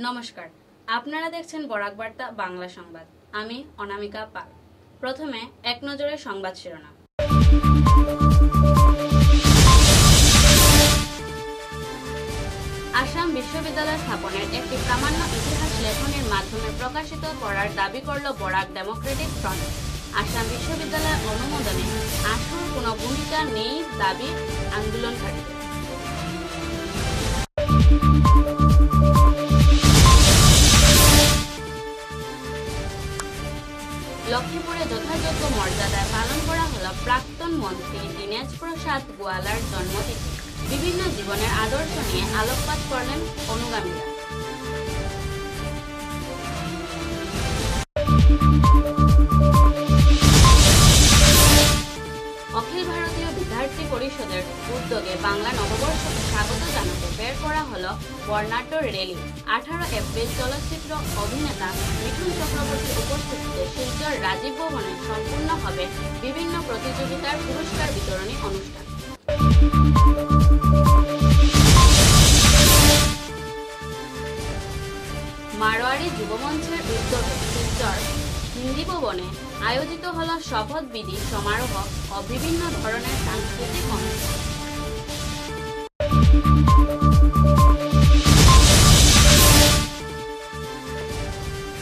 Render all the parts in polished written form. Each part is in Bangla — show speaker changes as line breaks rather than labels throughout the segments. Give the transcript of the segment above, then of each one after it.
নমস্কার, আপনারা দেখছেন বরাক বার্তা বাংলা সংবাদ। আমি অনামিকা পাল। প্রথমে এক নজরে সংবাদ শিরোনাম। আসাম বিশ্ববিদ্যালয় স্থাপনের একটি প্রামাণ্য ইতিহাস লেখনের মাধ্যমে প্রকাশিত করার দাবি করল বরাক ডেমোক্রেটিক ফ্রন্ট। আসাম বিশ্ববিদ্যালয় অনুমোদনে আশুর কোনো ভূমিকা নেই দাবি আন্দোলনকারীদের। লক্ষ্মীপুরে যথাযোগ্য মর্যাদায় পালন করা হলো প্রাক্তন মন্ত্রী দীনেশ প্রসাদ গোয়ালার জন্মতিথি। বিভিন্ন জীবনের আদর্শ নিয়ে আলোকপাত করলেন অনুগামীরা। অখিল ভারতীয় বিদ্যার্থী পরিষদের উদ্যোগে বাংলা নববর্ষকে স্বাগত জানাতে বের করা হলো বর্ণাঢ্য র্যালি। 18 এপ্রিল চলচ্চিত্র অভিনেতা মিঠুন চক্রবর্তীর উপস্থিতিতে শিলচর রাজীব ভবনে সম্পূর্ণ হবে বিভিন্ন প্রতিযোগিতার পুরস্কার বিতরণী অনুষ্ঠান। মারোয়ারি যুবমঞ্চের উদ্যোগে শিলচর হিন্দি ভবনে আয়োজিত হল শপথবিধি সমারোহ ও বিভিন্ন ধরনের সাংস্কৃতিক অনুষ্ঠান।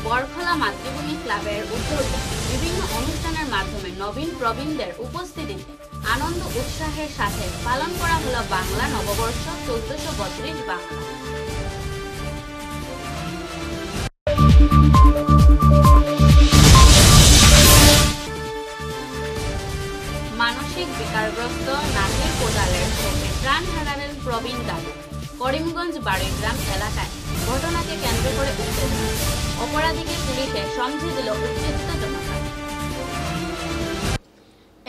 বরখলা মাতৃভূমি ক্লাবের উদ্যোগে বিভিন্ন অনুষ্ঠানের মাধ্যমে নবীন প্রবীণদের উপস্থিতিতে আনন্দ উৎসাহের সাথে পালন করা হলো বাংলা নববর্ষ 1432 বাংলা। মানসিক বিকারগ্রস্ত নাজির কোদালের চোখে প্রাণ হারালেন প্রবীণ দাদু। করিমগঞ্জ বাড়িগ্রাম এলাকায় ঘটনাকে কেন্দ্র করে উত্তেজনা। অপরাধীকে পুলিশে সমঝে দিল উত্তেজিত জনতা।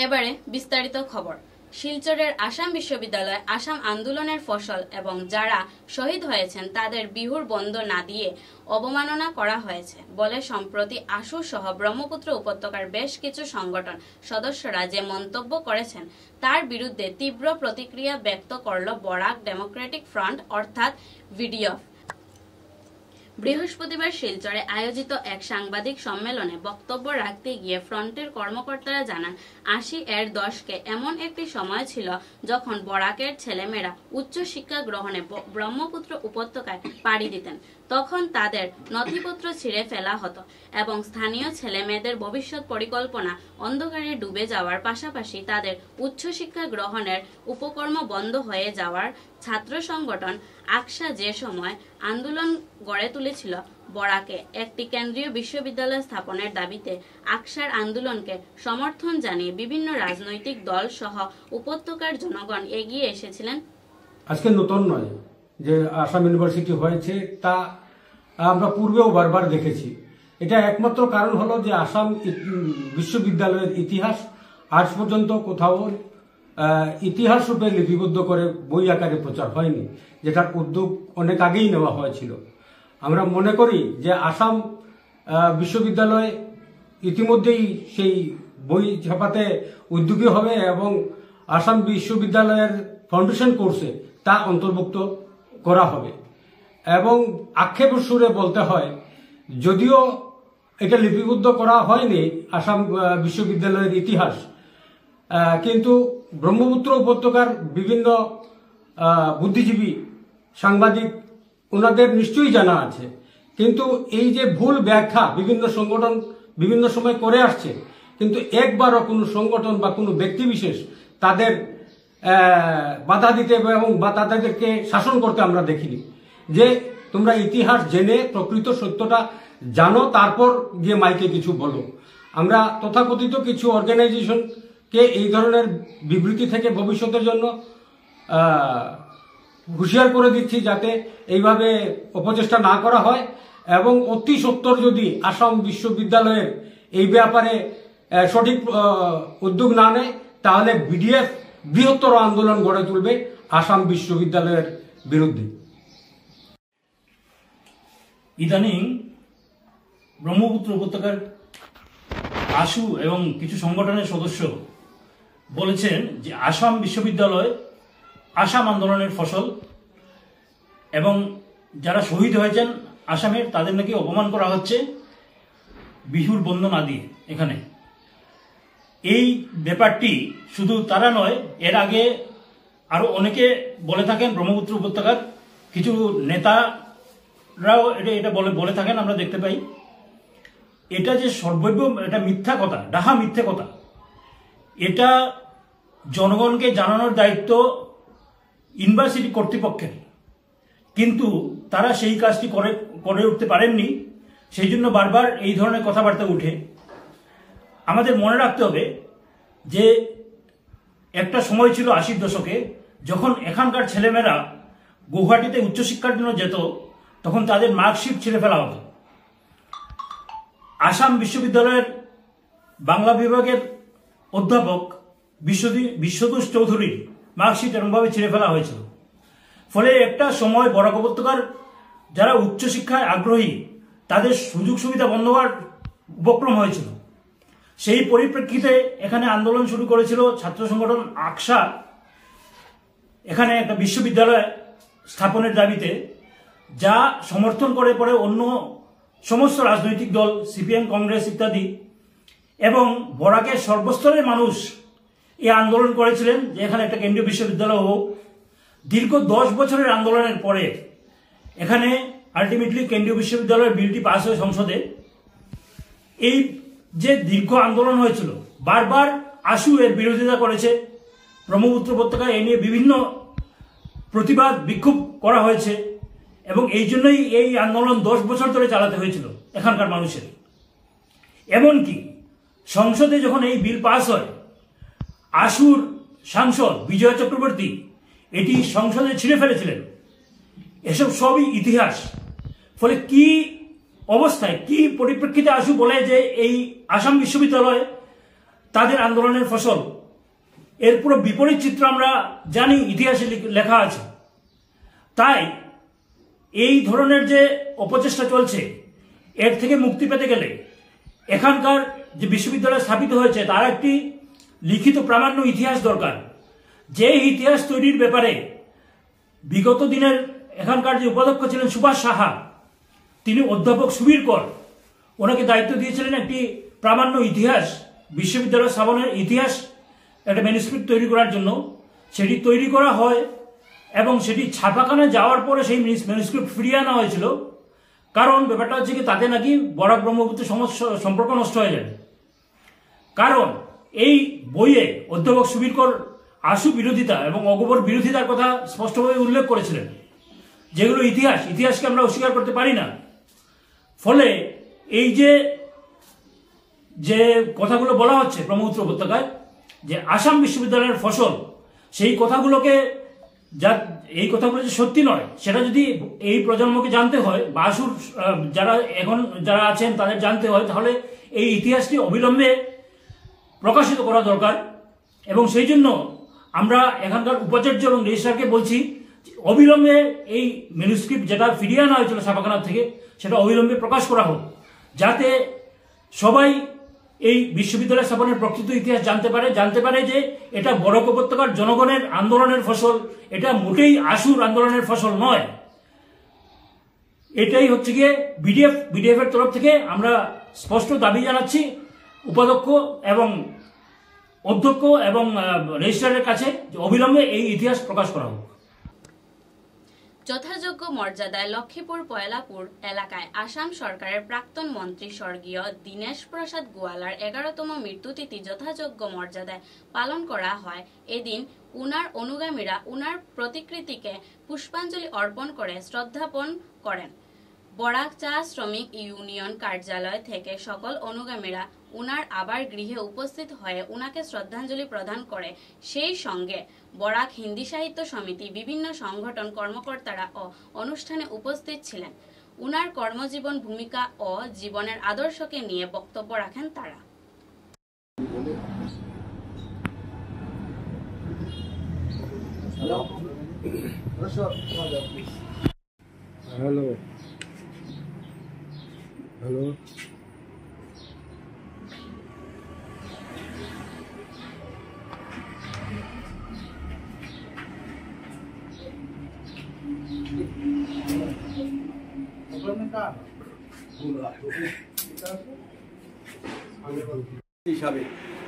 এবারে বিস্তারিত খবর। শিলচরের আসাম বিশ্ববিদ্যালয় আসাম আন্দোলনের ফসল এবং যারা শহীদ হয়েছেন তাদের বিহুর বন্ধ না দিয়ে অবমাননা করা হয়েছে বলে সম্প্রতি আশু সহ ব্রহ্মপুত্র উপত্যকার বেশ কিছু সংগঠন সদস্যরা যে মন্তব্য করেছেন তার বিরুদ্ধে তীব্র প্রতিক্রিয়া ব্যক্ত করল বরাক ডেমোক্রেটিক ফ্রন্ট অর্থাৎ ভিডিএফ। বৃহস্পতিবার শিলচরে আয়োজিত এক সাংবাদিক সম্মেলনে বক্তব্য রাখতে গিয়ে ফ্রন্টের কর্মকর্তারা জানান 80-এর দশকে এমন একটি সময় ছিল যখন বরাকের ছেলেমেয়েরা উচ্চ শিক্ষা গ্রহণে ব্রহ্মপুত্র উপত্যকায় পাড়ি দিতেন। তখন তাদের নথিপত্র ছিঁড়ে ফেলা হতো এবং স্থানীয় ছেলেমেয়েদের ভবিষ্যৎ পরিকল্পনা অন্ধকারে ডুবে যাওয়ার পাশাপাশি তাদের উচ্চশিক্ষা গ্রহণের উপকর্ম বন্ধ হয়ে যাওয়ার ছাত্র সংগঠন আকসা যে সময় আন্দোলন গড়ে তুলেছিল বরাকে একটি কেন্দ্রীয় বিশ্ববিদ্যালয় স্থাপনের দাবিতে আকসার আন্দোলনকে সমর্থন জানিয়ে বিভিন্ন রাজনৈতিক দল সহ উপত্যকার জনগণ এগিয়ে এসেছিলেন।
আজকে নতুন নয় যে আসাম ইউনিভার্সিটি হয়েছে, তা আমরা পূর্বেও বারবার দেখেছি। এটা একমাত্র কারণ হলো যে আসাম বিশ্ববিদ্যালয়ের ইতিহাস আজ পর্যন্ত কোথাও ইতিহাস রূপে লিপিবদ্ধ করে বই আকারে প্রচার হয়নি, যেটার উদ্যোগ অনেক আগেই নেওয়া হয়েছিল। আমরা মনে করি যে আসাম বিশ্ববিদ্যালয় ইতিমধ্যেই সেই বই ছাপাতে উদ্যোগী হবে এবং আসাম বিশ্ববিদ্যালয়ের ফাউন্ডেশন কোর্সে তা অন্তর্ভুক্ত করা হবে। এবং আক্ষেপের সুরে বলতে হয়, যদিও এটা লিপিবদ্ধ করা হয়নি আসাম বিশ্ববিদ্যালয়ের ইতিহাস, কিন্তু ব্রহ্মপুত্র উপত্যকার বিভিন্ন বুদ্ধিজীবী সাংবাদিক ওনাদের নিশ্চয়ই জানা আছে। কিন্তু এই যে ভুল ব্যাখ্যা বিভিন্ন সংগঠন বিভিন্ন সময় করে আসছে, কিন্তু একবারও কোনো সংগঠন বা কোনো ব্যক্তিবিশেষ তাদের বাধা দিতে এবং বা তাদেরকে শাসন করতে আমরা দেখিনি। যে তোমরা ইতিহাস জেনে প্রকৃত সত্যটা জানো, তারপর গিয়ে মাইকে কিছু বলো। আমরা তথাকথিত কিছু অর্গানাইজেশনকে এই ধরনের বিবৃতি থেকে ভবিষ্যতের জন্য হুঁশিয়ার করে দিচ্ছি যাতে এইভাবে অপচেষ্টা না করা হয় এবং অতি সত্বর যদি আসাম বিশ্ববিদ্যালয়ের এই ব্যাপারে সঠিক উদ্যোগ না নেয় তাহলে বিডিএফ বৃহত্তর আন্দোলন গড়ে তুলবে আসাম বিশ্ববিদ্যালয়ের বিরুদ্ধে।
ইদানিং ব্রহ্মপুত্র উপত্যকার আশু এবং কিছু সংগঠনের সদস্য বলেছেন যে আসাম বিশ্ববিদ্যালয় আসাম আন্দোলনের ফসল এবং যারা শহীদ হয়েছেন আসামের তাদের নাকি অপমান করা হচ্ছে বিহুর বন্দনা দিয়ে। এখানে এই ব্যাপারটি শুধু তারা নয়, এর আগে আরো অনেকে বলে থাকেন, ব্রহ্মপুত্র উপত্যকার কিছু নেতারাও এটা বলে থাকেন, আমরা দেখতে পাই। এটা যে সর্বৈব, এটা মিথ্যা কথা, ডাহা মিথ্যে কথা। এটা জনগণকে জানানোর দায়িত্ব ইউনিভার্সিটি কর্তৃপক্ষের, কিন্তু তারা সেই কাজটি করে উঠতে পারেননি। সেই জন্য বারবার এই ধরনের কথাবার্তা উঠে। আমাদের মনে রাখতে হবে যে একটা সময় ছিল 80-র দশকে, যখন এখানকার ছেলেমেয়েরা গৌহাটিতে উচ্চশিক্ষার জন্য যেত, তখন তাদের মার্কশিট ছিঁড়ে ফেলা হতো। আসাম বিশ্ববিদ্যালয়ের বাংলা বিভাগের অধ্যাপক বিশ্বদোষ চৌধুরীর মার্কশিট এরকমভাবে ছিঁড়ে ফেলা হয়েছিল। ফলে একটা সময় বরাক উপত্যকার যারা উচ্চশিক্ষায় আগ্রহী তাদের সুযোগ সুবিধা বন্ধ হওয়ার উপক্রম হয়েছিল। সেই পরিপ্রেক্ষিতে এখানে আন্দোলন শুরু করেছিল ছাত্র সংগঠন আকসা, এখানে একটা বিশ্ববিদ্যালয় স্থাপনের দাবিতে, যা সমর্থন করে পরে অন্য সমস্ত রাজনৈতিক দল, সিপিএম, কংগ্রেস ইত্যাদি, এবং বরাকের সর্বস্তরের মানুষ এই আন্দোলন করেছিলেন যে এখানে একটা কেন্দ্রীয় বিশ্ববিদ্যালয় হোক। দীর্ঘ 10 বছরের আন্দোলনের পরে এখানে আলটিমেটলি কেন্দ্রীয় বিশ্ববিদ্যালয়ের বিলটি পাস হয় সংসদে। এই যে দীর্ঘ আন্দোলন হয়েছিল, বারবার আশু এর বিরোধিতা করেছে, ব্রহ্মপুত্র উপত্যকায় এ নিয়ে বিভিন্ন প্রতিবাদ বিক্ষোভ করা হয়েছে, এবং এই জন্যই এই আন্দোলন 10 বছর ধরে চালাতে হয়েছিল এখানকার মানুষের। এমনকি সংসদে যখন এই বিল পাস হয়, আশুর সাংসদ বিজয় চক্রবর্তী এটি সংসদে ছিঁড়ে ফেলেছিলেন। এসব সবই ইতিহাস। ফলে কি অবস্থায়, কি পরিপ্রেক্ষিতে আশু বলে যে এই আসাম বিশ্ববিদ্যালয় তাদের আন্দোলনের ফসল, এর পুরো বিপরীত চিত্র আমরা জানি, ইতিহাসে লেখা আছে। তাই এই ধরনের যে অপচেষ্টা চলছে, এর থেকে মুক্তি পেতে গেলে এখানকার যে বিশ্ববিদ্যালয় স্থাপিত হয়েছে তার একটি লিখিত প্রামাণ্য ইতিহাস দরকার। যে ইতিহাস তৈরির ব্যাপারে বিগত দিনের এখানকার যে উপাধ্যক্ষ ছিলেন সুভাষ সাহা, তিনি অধ্যাপক সুবীর কর, ওনাকে দায়িত্ব দিয়েছিলেন একটি প্রামাণ্য ইতিহাস, বিশ্ববিদ্যালয় স্থাপনের ইতিহাস একটা ম্যানুস্ক্রিপ্ট তৈরি করার জন্য। সেটি তৈরি করা হয় এবং সেটি ছাপাখানায় যাওয়ার পরে সেই ম্যানুস্ক্রিপ্ট ফিরিয়ে আনা হয়েছিল। কারণ ব্যাপারটা হচ্ছে কি, তাতে নাকি বরাক ব্রহ্মপুত্র সম্পর্ক নষ্ট হয়ে যায়। কারণ এই বইয়ে অধ্যাপক সুবীর কর আশু বিরোধিতা এবং অগবর বিরোধিতার কথা স্পষ্টভাবে উল্লেখ করেছিলেন, যেগুলো ইতিহাসকে আমরা অস্বীকার করতে পারি না। ফলে এই যে কথাগুলো বলা হচ্ছে ব্রহ্মপুত্র উপত্যকায় যে আসাম বিশ্ববিদ্যালয়ের ফসল, সেই কথাগুলোকে এই কথাগুলো যে সত্যি নয়, সেটা যদি এই প্রজন্মকে জানতে হয় বা আশুর যারা আছেন তাদের জানতে হয়, তাহলে এই ইতিহাসটি অবিলম্বে প্রকাশিত করা দরকার। এবং সেই জন্য আমরা এখানকার উপাচার্য এবং রেজিস্ট্রারকে বলছি, অবিলম্বে এই ম্যানুস্ক্রিপ্ট যেটা ফিরিয়ে আনা হয়েছিল ছাপাখানা থেকে, সেটা অবিলম্বে প্রকাশ করা হোক, যাতে সবাই এই বিশ্ববিদ্যালয় স্থাপনের প্রকৃত ইতিহাস জানতে পারে যে এটা বরাক উপত্যকার জনগণের আন্দোলনের ফসল, এটা মোটেই আশুর আন্দোলনের ফসল নয়। এটাই হচ্ছে গিয়ে বিডিএফ এর তরফ থেকে আমরা স্পষ্ট দাবি জানাচ্ছি উপাধ্যক্ষ এবং অধ্যক্ষ এবং রেজিস্ট্রারের কাছে যে অবিলম্বে এই ইতিহাস প্রকাশ করা হোক।
যথাযোগ্য মর্যাদায় লক্ষ্মীপুর পয়লাপুর এলাকায় আসাম সরকারের প্রাক্তন মন্ত্রী স্বর্গীয় দীনেশ প্রসাদ গোয়ালার 11তম মৃত্যুতিথি যথাযোগ্য মর্যাদায় পালন করা হয়। এদিন উনার অনুগামীরা উনার প্রতিকৃতিকে পুষ্পাঞ্জলি অর্পণ করে শ্রদ্ধাপন করেন। বরাক চা শ্রমিক ইউনিয়ন কার্যালয় থেকে সকল অনুগামীরা উনার আবার গৃহে উপস্থিত হয়ে উনাকে শ্রদ্ধাঞ্জলি প্রদান করে। সেই সঙ্গে বরাক হিন্দি সাহিত্য সমিতি, বিভিন্ন সংগঠন কর্মকর্তারা ও অনুষ্ঠানে উপস্থিত ছিলেন। উনার কর্মজীবন, ভূমিকা ও জীবনের আদর্শকে নিয়ে বক্তব্য রাখেন তারা।
হ্যালো হ্যালো
Complementa হিসাবে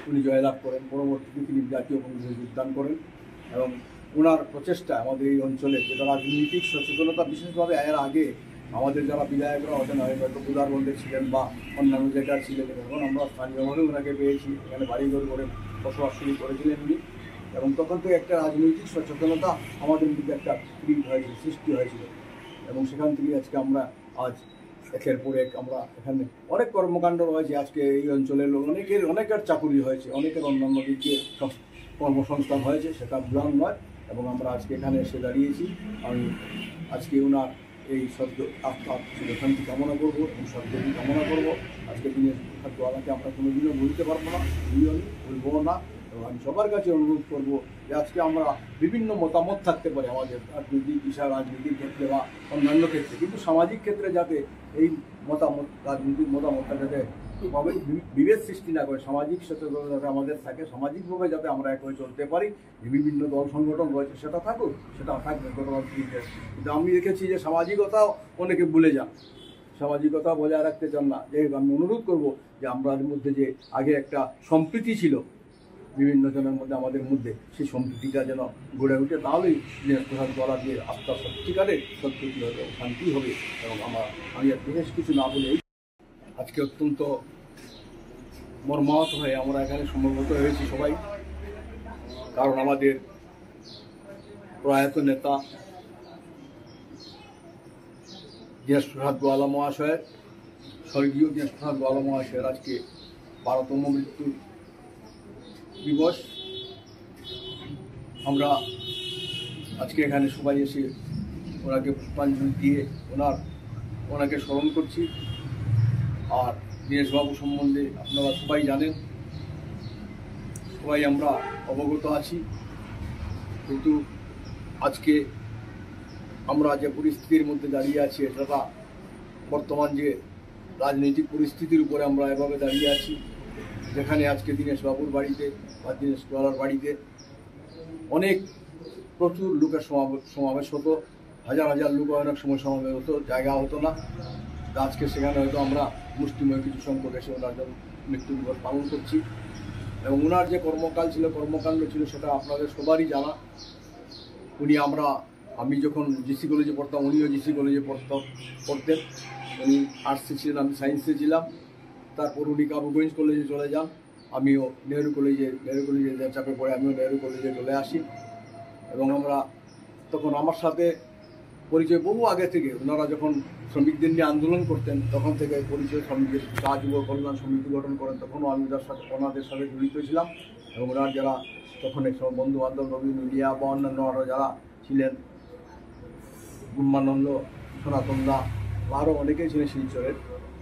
উনি জয়লাভ করেন। পরবর্তীতে তিনি জাতীয় কংগ্রেসে যোগদান করেন এবং ওনার প্রচেষ্টা আমাদের এই অঞ্চলে যেটা রাজনৈতিক সচেতনতা, বিশেষভাবে এর আগে আমাদের যারা বিধায়করা হতেন হয়তো উদারবন্দে ছিলেন বা অন্যান্য জায়গায় ছিলেন, এখন আমরা স্থানীয়ভাবে ওনাকে পেয়েছি, এখানে বাড়িঘর করে বসবাস শুরু করেছিলেন উনি, এবং তখন থেকে একটা রাজনৈতিক সচেতনতা আমাদের মধ্যে একটা ক্রিয়েট হয়েছিল, সৃষ্টি হয়েছিল, এবং সেখান থেকে আজকে আমরা আজ একের পর এক আমরা এখানে অনেক কর্মকাণ্ড রয়েছে। আজকে এই অঞ্চলের লোক অনেকের চাকুরি হয়েছে, অনেকের অন্যান্য দিক দিয়ে কর্মসংস্থান হয়েছে, সেটা ভুলান নয়, এবং আমরা আজকে এখানে এসে দাঁড়িয়েছি। আমি আজকে ওনার এই সদ্য আত্মা শান্তি কামনা করবো এবং সদ্যটি কামনা করবো। আজকে দিনের খাদ্যওয়ালাকে আমরা কোনোদিনও ভুলতে পারবো না, ভুলবো না, এবং আমি সবার কাছে অনুরোধ করবো যে আজকে আমরা বিভিন্ন মতামত থাকতে পারে আমাদের রাজনৈতিক বিষয়, রাজনীতির ক্ষেত্রে বা অন্যান্য ক্ষেত্রে, কিন্তু সামাজিক ক্ষেত্রে যাতে এই মতামত, রাজনৈতিক মতামতটা যাতে বিভেদ সৃষ্টি না করে, সামাজিক সচেতনতা যাতে আমাদের থাকে, সামাজিকভাবে যাতে আমরা এক হয়ে চলতে পারি। যে বিভিন্ন দল সংগঠন রয়েছে সেটা থাকুক, সেটা থাকবে, কিন্তু আমি দেখেছি যে সামাজিকতাও অনেকে ভুলে যান, সামাজিকতা বজায় রাখতে চান না। যে আমি অনুরোধ করব যে আমরা মধ্যে যে আগে একটা সম্প্রীতি ছিল বিভিন্ন জনের মধ্যে, আমাদের মধ্যে সেই সম্প্রীতিটা যেন গড়ে উঠে, তাহলেই প্রধান করা যে আস্থা সত্যিকারের সত্যি হবে, শান্তি হবে। এবং আমি আর বিশেষ কিছু না বলে আজকে অত্যন্ত মর্মাহত হয়ে আমরা এখানে সমবেত হয়েছি সবাই, কারণ আমাদের প্রয়াত নেতা দীনেশ প্রসাদ গোয়ালা মহাশয়ের, স্বর্গীয় দীনেশ প্রসাদ গোয়ালা মহাশয়ের আজকে 12তম মৃত্যু দিবস। আমরা আজকে এখানে সবাই এসে ওনাকে পুষ্পাঞ্জলি দিয়ে ওনাকে স্মরণ করছি। আর দীনেশবাবু সম্বন্ধে আপনারা সবাই জানেন, সবাই আমরা অবগত আছি, কিন্তু আজকে আমরা যে পরিস্থিতির মধ্যে দাঁড়িয়ে আছি, এটা বর্তমান যে রাজনৈতিক পরিস্থিতির উপরে আমরা এভাবে দাঁড়িয়ে আছি, যেখানে আজকে দীনেশবাবুর বাড়িতে বা দীনেশ গোয়ালার বাড়িতে প্রচুর লোকের সমাবেশ হতো, হাজার হাজার লোক অনেক সময় সমাবেশ হতো, জায়গা হতো না। আজকে সেখানে হয়তো আমরা মুষ্টিময় কিছু সংখ্যক এসে ওনার জন্য মৃত্যু দিবস পালন করছি। এবং ওনার যে কর্মকাণ্ড ছিল সেটা আপনাদের সবারই জানা। আমি যখন জিসি কলেজে পড়তাম, উনিও জিসি কলেজে পড়তেন। উনি আর্টসে ছিলেন, আমি সায়েন্সে ছিলাম। তারপর উনি কাবুগঞ্জ কলেজে চলে যান, আমিও নেহরু কলেজে চাপে পড়ে আমিও নেহরু কলেজে চলে আসি। এবং তখন আমার সাথে পরিচয় বহু আগে থেকে, ওনারা যখন শ্রমিকদের নিয়ে আন্দোলন করতেন তখন থেকে পরিচয়, শ্রমিকদের চা যুব কল্যাণ সমিতি গঠন করেন, তখনও আমি ওনাদের সাথে জড়িত ছিলাম। এবং ওনার যারা তখন বন্ধু বান্ধব রবীন মিডিয়া বা অন্যান্য আরও যারা ছিলেন, ব্রহ্মানন্দ, সনাতন দা, আরও অনেকেই ছিলেন শিলচরের,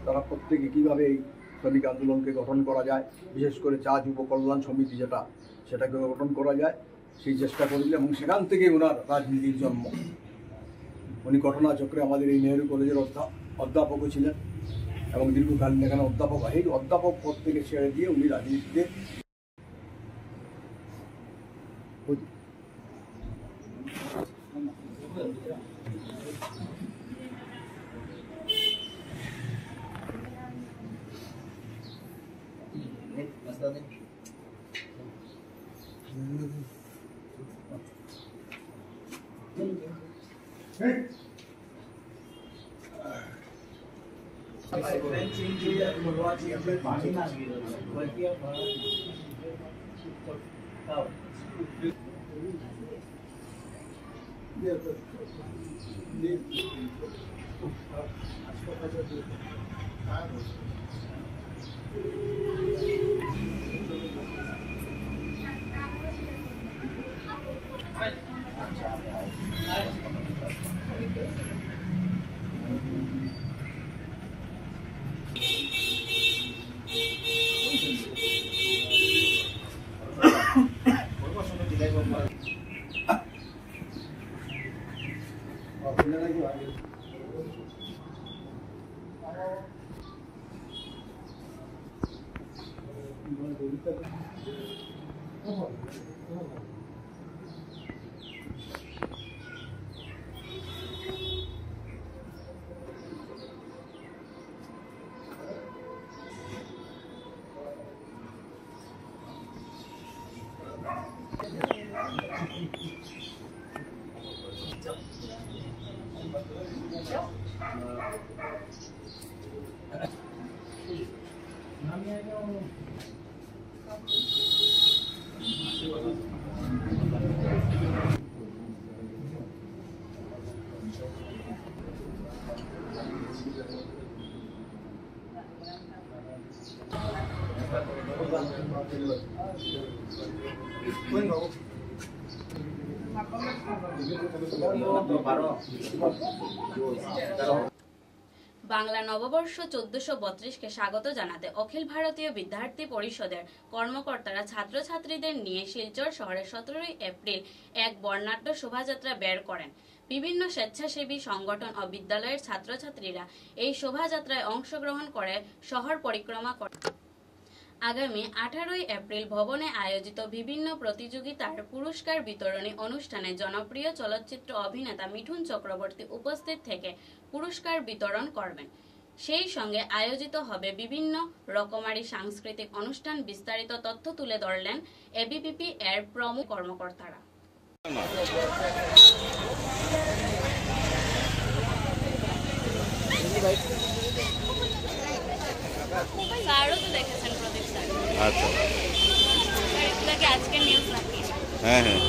তারা প্রত্যেকে কীভাবে এই শ্রমিক আন্দোলনকে গঠন করা যায়, বিশেষ করে চা যুব কল্যাণ সমিতি সেটাকে গঠন করা যায় সেই চেষ্টা করেছিলেন। এবং সেখান থেকে ওনার রাজনীতির জন্ম। উনি ঘটনাচক্রে আমাদের এই নেহরু কলেজের অধ্যাপকও ছিলেন এবং দীর্ঘকালীন এখানে অধ্যাপক পদ থেকে ছেড়ে দিয়ে উনি রাজনীতিতে
বাংলা নববর্ষ 1432-কে স্বাগত জানাতে অখিল ভারতীয় বিদ্যার্থী পরিষদের কর্মকর্তারা ছাত্রছাত্রীদের নিয়ে শিলচর শহরে 17 এপ্রিল এক বর্ণাঢ্য শোভাযাত্রা বের করেন। বিভিন্ন স্বেচ্ছাসেবী সংগঠন ও বিদ্যালয়ের ছাত্রছাত্রীরা এই শোভাযাত্রায় অংশগ্রহণ করে শহর পরিক্রমা করে। আগামী 18 এপ্রিল ভবনে আয়োজিত বিভিন্ন প্রতিযোগিতার পুরস্কার বিতরণী অনুষ্ঠানে জনপ্রিয় চলচ্চিত্র অভিনেতা মিঠুন চক্রবর্তী উপস্থিত থেকে পুরস্কার বিতরণ করবেন। সেই সঙ্গে আয়োজিত হবে বিভিন্ন রকমারি সাংস্কৃতিক অনুষ্ঠান। বিস্তারিত তথ্য তুলে ধরলেন এবিপিপি এর প্রমুখ কর্মকর্তারা। স্যারও তো দেখেছেন প্রদীপ স্যার।
আচ্ছা
স্যার একটু আগে আজকের নিউজ নাকি?
হ্যাঁ হ্যাঁ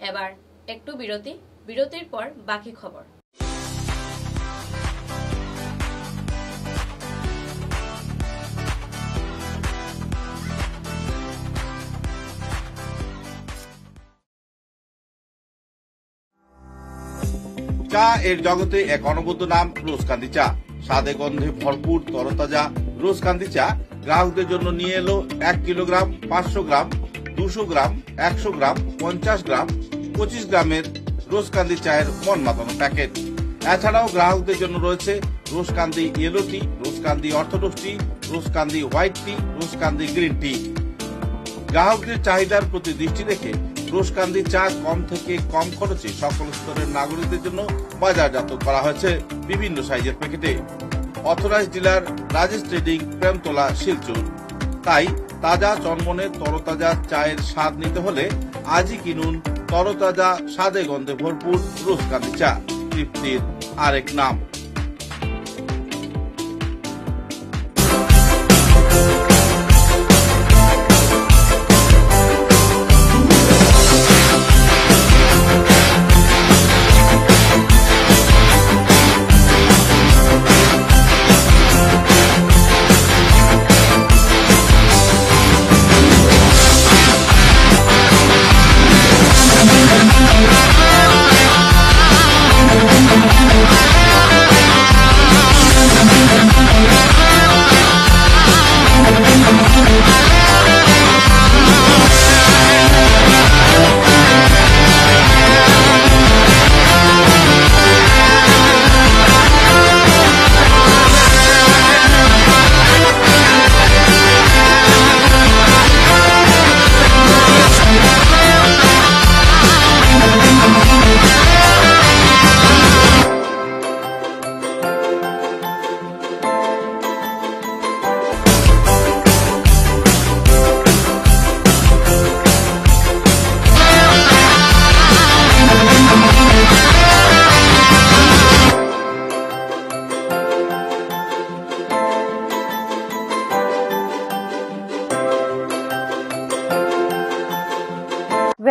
এবার একটু বিরতির পর বাকি খবর।
চা এর জগতে এক অনবদ্য নাম রোজকান্দি চা। স্বাদে গন্ধে ভরপুর তরতাজা রোজকান্দি চা গ্রাহকদের জন্য নিয়ে এলো 1 কিলোগ্রাম, 500 গ্রাম, 200 গ্রাম, 100 গ্রাম, 50 গ্রাম, 25 গ্রামের রোজকান্দি চায়ের মন মাতানো প্যাকেট। এছাড়াও গ্রাহকদের জন্য রয়েছে রোজকান্দি ইয়েলো টি, রোজকান্দি অর্থোডক্স টি, রোজকান্দি হোয়াইট টি, রোজকান্দি গ্রিন টি। গ্রাহকদের চাহিদার প্রতি দৃষ্টি রেখে রোজকান্দি চা কম থেকে কম খরচে সকল স্তরের নাগরিকদের জন্য বাজারজাত করা হয়েছে বিভিন্ন সাইজের প্যাকেটে। Authorised dealer Rajesh trading, Premtala, Silchar. তাই তাজা চনমনে তরতাজা চায়ের স্বাদ নিতে হলে আজই কিনুন তরতাজা স্বাদে গন্ধে ভরপুর রোজকান্দি চা, তৃপ্তির আরেক নাম।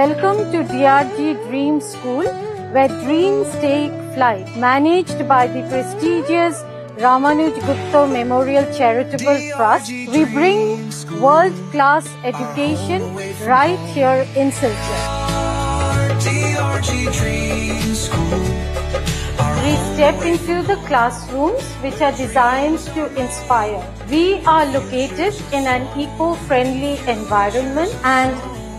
Welcome to DRG Dream School, where dreams take flight. Managed by the prestigious Ramanuj Gupta Memorial Charitable Trust, we bring world-class education right here in Silchar. We step into the classrooms which are designed to inspire. We are located in an eco-friendly environment and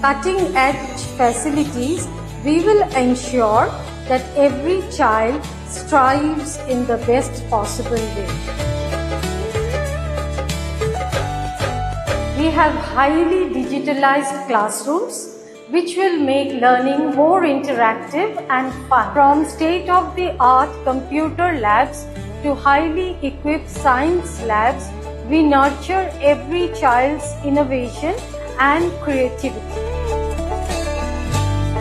cutting-edge facilities. We will ensure that every child strives in the best possible way. We have highly digitalized classrooms which will make learning more interactive and fun. From state-of-the-art computer labs to highly equipped science labs, we nurture every child's innovation and creativity.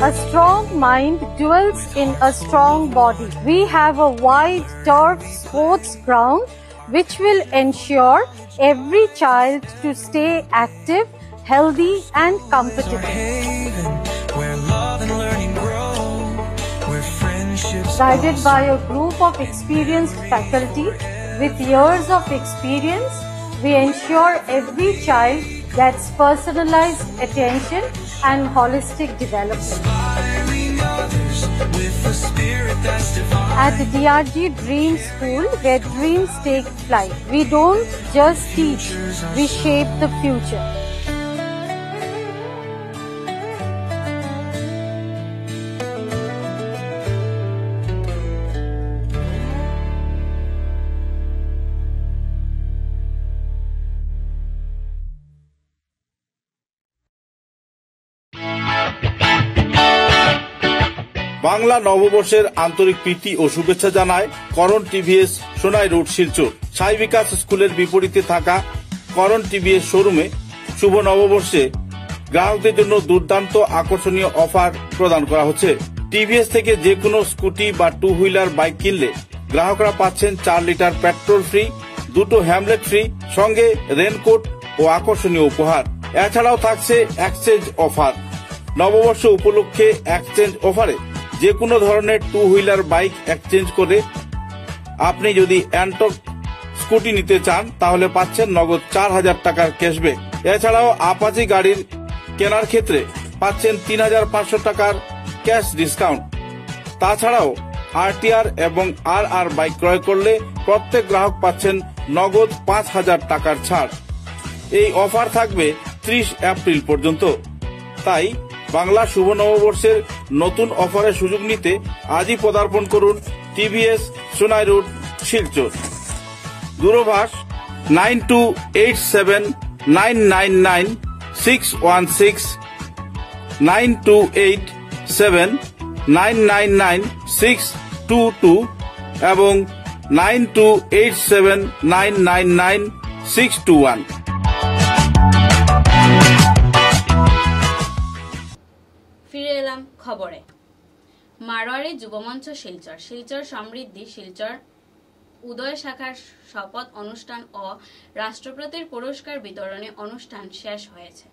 A strong mind dwells in a strong body. We have a wide turf sports ground which will ensure every child to stay active, healthy and competitive. Guided by a group of experienced faculty with years of experience, we ensure every child gets personalized attention and holistic development. At DRG Dream School, where dreams take flight, we don't just teach, we shape the future.
Bangla নববর্ষের আন্তরিক প্রীতি ও শুভেচ্ছা জানায় করণ টিভিএস, সোনাই রোড, শিলচর। সাই বিকাশ স্কুলের বিপরীতে থাকা করণ টিভিএস শোরুমে শুভ নববর্ষে গ্রাহকদের জন্য দুর্দান্ত আকর্ষণীয় অফার প্রদান করা হচ্ছে। টিভিএস থেকে যে কোনো স্কুটি বা 2 হুইলার বাইক কিনলে গ্রাহকরা পাচ্ছেন 4 লিটার পেট্রোল ফ্রি, 2টো হ্যামলেট ফ্রি, সঙ্গে রেনকোট ও আকর্ষণীয় উপহার। এছাড়াও থাকছে এক্সচেঞ্জ অফার। নববর্ষ উপলক্ষে এক্সচেঞ্জ অফারে যে কোনো ধরনের 2 হুইলার বাইক এক্সচেঞ্জ করে আপনি যদি অ্যান্টক স্কুটি নিতে চান তাহলে পাচ্ছেন নগদ 4000 টাকার ক্যাশব্যাক। এছাড়াও আপাচি গাড়ির কেনার ক্ষেত্রে পাচ্ছেন 3500 টাকার ক্যাশ ডিসকাউন্ট। তাছাড়াও RTR এবং RR বাইক ক্রয় করলে প্রত্যেক গ্রাহক পাচ্ছেন নগদ 5,000 টাকার ছাড়। এই অফার থাকবে 30 এপ্রিল পর্যন্ত। তাই বাংলা শুভ নববর্ষের নতুন অফারের সুযোগ নিতে আজই পদার্পণ করুন TVS সোনাই রোড, শিলচর। দূরভাষ 9287999616, 9287999622 এবং 9287999621।
ফিরে এলাম খবরে। মারোয়ারি যুবমঞ্চ শিলচর, শিলচর সমৃদ্ধি, শিলচর উদয় শাখার শপথ অনুষ্ঠান ও রাষ্ট্রপতির পুরস্কার বিতরণী অনুষ্ঠান শেষ হয়েছে।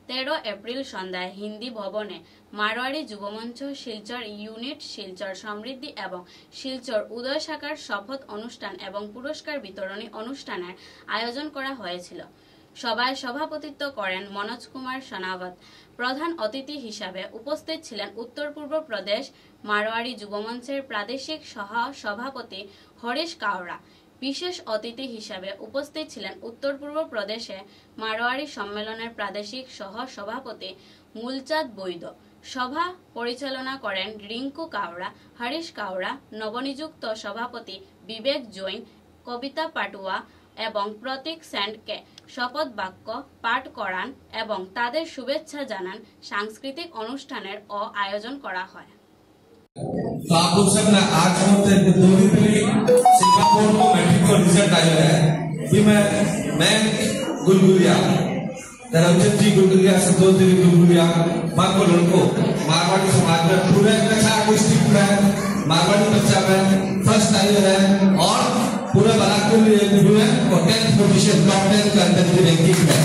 13 এপ্রিল সন্ধ্যায় হিন্দি ভবনে মারোয়ারি যুবমঞ্চ শিলচর ইউনিট, শিলচর সমৃদ্ধি এবং শিলচর উদয় শাখার শপথ অনুষ্ঠান এবং পুরস্কার বিতরণী অনুষ্ঠানের আয়োজন করা হয়েছিল। সভায় সভাপতিত্ব করেন মনোজ কুমার সোনাওয়াত। প্রধান অতিথি হিসাবে উপস্থিত ছিলেন উত্তর পূর্ব প্রদেশ মারোয়ারি যুবমঞ্চের প্রাদেশিক সহ সভাপতি হরিশ কাওড়া। বিশেষ অতিথি হিসাবে উপস্থিত ছিলেন উত্তর পূর্ব প্রদেশে মারোয়ারি সম্মেলনের প্রাদেশিক সহ সভাপতি মূলচাঁদ বৈদ্য। সভা পরিচালনা করেন রিঙ্কু কাওড়া, হরিশ কাওড়া, নবনিযুক্ত সভাপতি বিবেক জৈন, কবিতা পাটুয়া এবং প্রতীক সেন্টকে শপথ বাক্য পাঠ করান এবং তাদের শুভেচ্ছা জানান। সাংস্কৃতিক অনুষ্ঠানের আয়োজন করা হয়।
तो आप लोग सब ना आज 2 दिन पहले सिंगापुर को मैट्रिक का रिजल्ट आया है। भी मैं गुलगुलिया धर्मचंद जी गुलगुलिया, संतोष देवी गुलगुलिया, माँ को लड़को मारवाड़ी समाज में पूरे कक्षा डिस्ट्रिक्ट में मारवाड़ी बच्चा में फर्स्ट आया है और पूरे बलाकुल में 10th पोजीशन, टॉप 10 के अंदर की रैंकिंग में।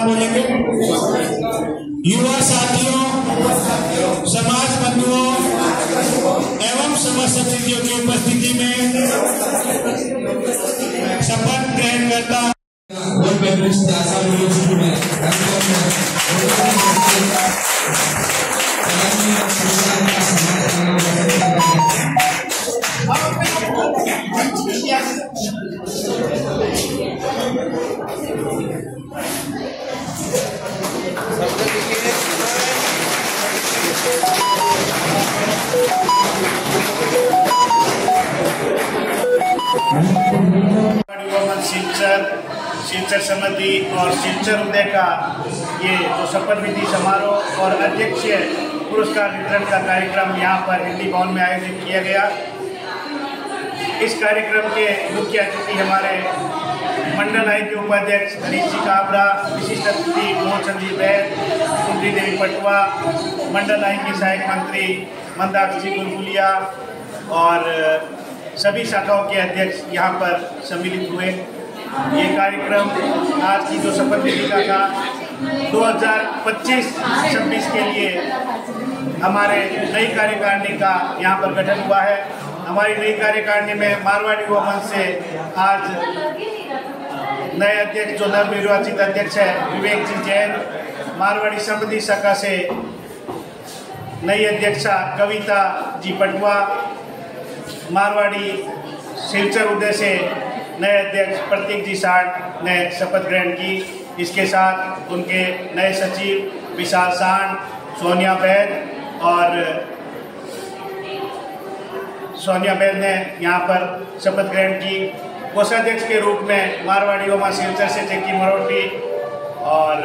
बोलेंगे युवा साथियों, समाज बंधुओं एवं समस्त अतिथियों की उपस्थिति में शपथ ग्रहण करता शिलचर समिति और शिलचर उदय का ये जो शपथ विधि समारोह और अध्यक्षीय पुरस्कार वितरण का कार्यक्रम यहाँ पर हिंदी भवन में आयोजित किया गया। इस कार्यक्रम के मुख्य अतिथि हमारे मंडल आय के उपाध्यक्ष हरीश जी काबरा, विशिष्ट अतिथि मोहन संजीव बैद, सुंदरी देवी पटवा, मंडल आय के सहायक मंत्री मंदाक्ष जी गुलगुलिया और सभी शाखाओं के अध्यक्ष यहाँ पर सम्मिलित हुए। ये कार्यक्रम आज की जो शपथ विधि का था 2025-26 के लिए हमारे नई कार्यकारिणी का यहाँ पर गठन हुआ है। हमारी नई कार्यकारिणी में मारवाड़ी युवा मंच से आज नए अध्यक्ष जो नवनिर्वाचित अध्यक्ष है विवेक जी जैन, मारवाड़ी समृद्धि शाखा से नई अध्यक्षा कविता जी पटवा, मारवाड़ी शिलचर उदय से नए अध्यक्ष प्रतीक जी साठ ने शपथ ग्रहण की। इसके साथ उनके नए सचिव विशाल सांड, सोनिया बैद और सोनिया बैद ने यहाँ पर शपथ ग्रहण की। कोषाध्यक्ष के रूप में मारवाड़ी युवा शिलचर से जैकी मरोटी और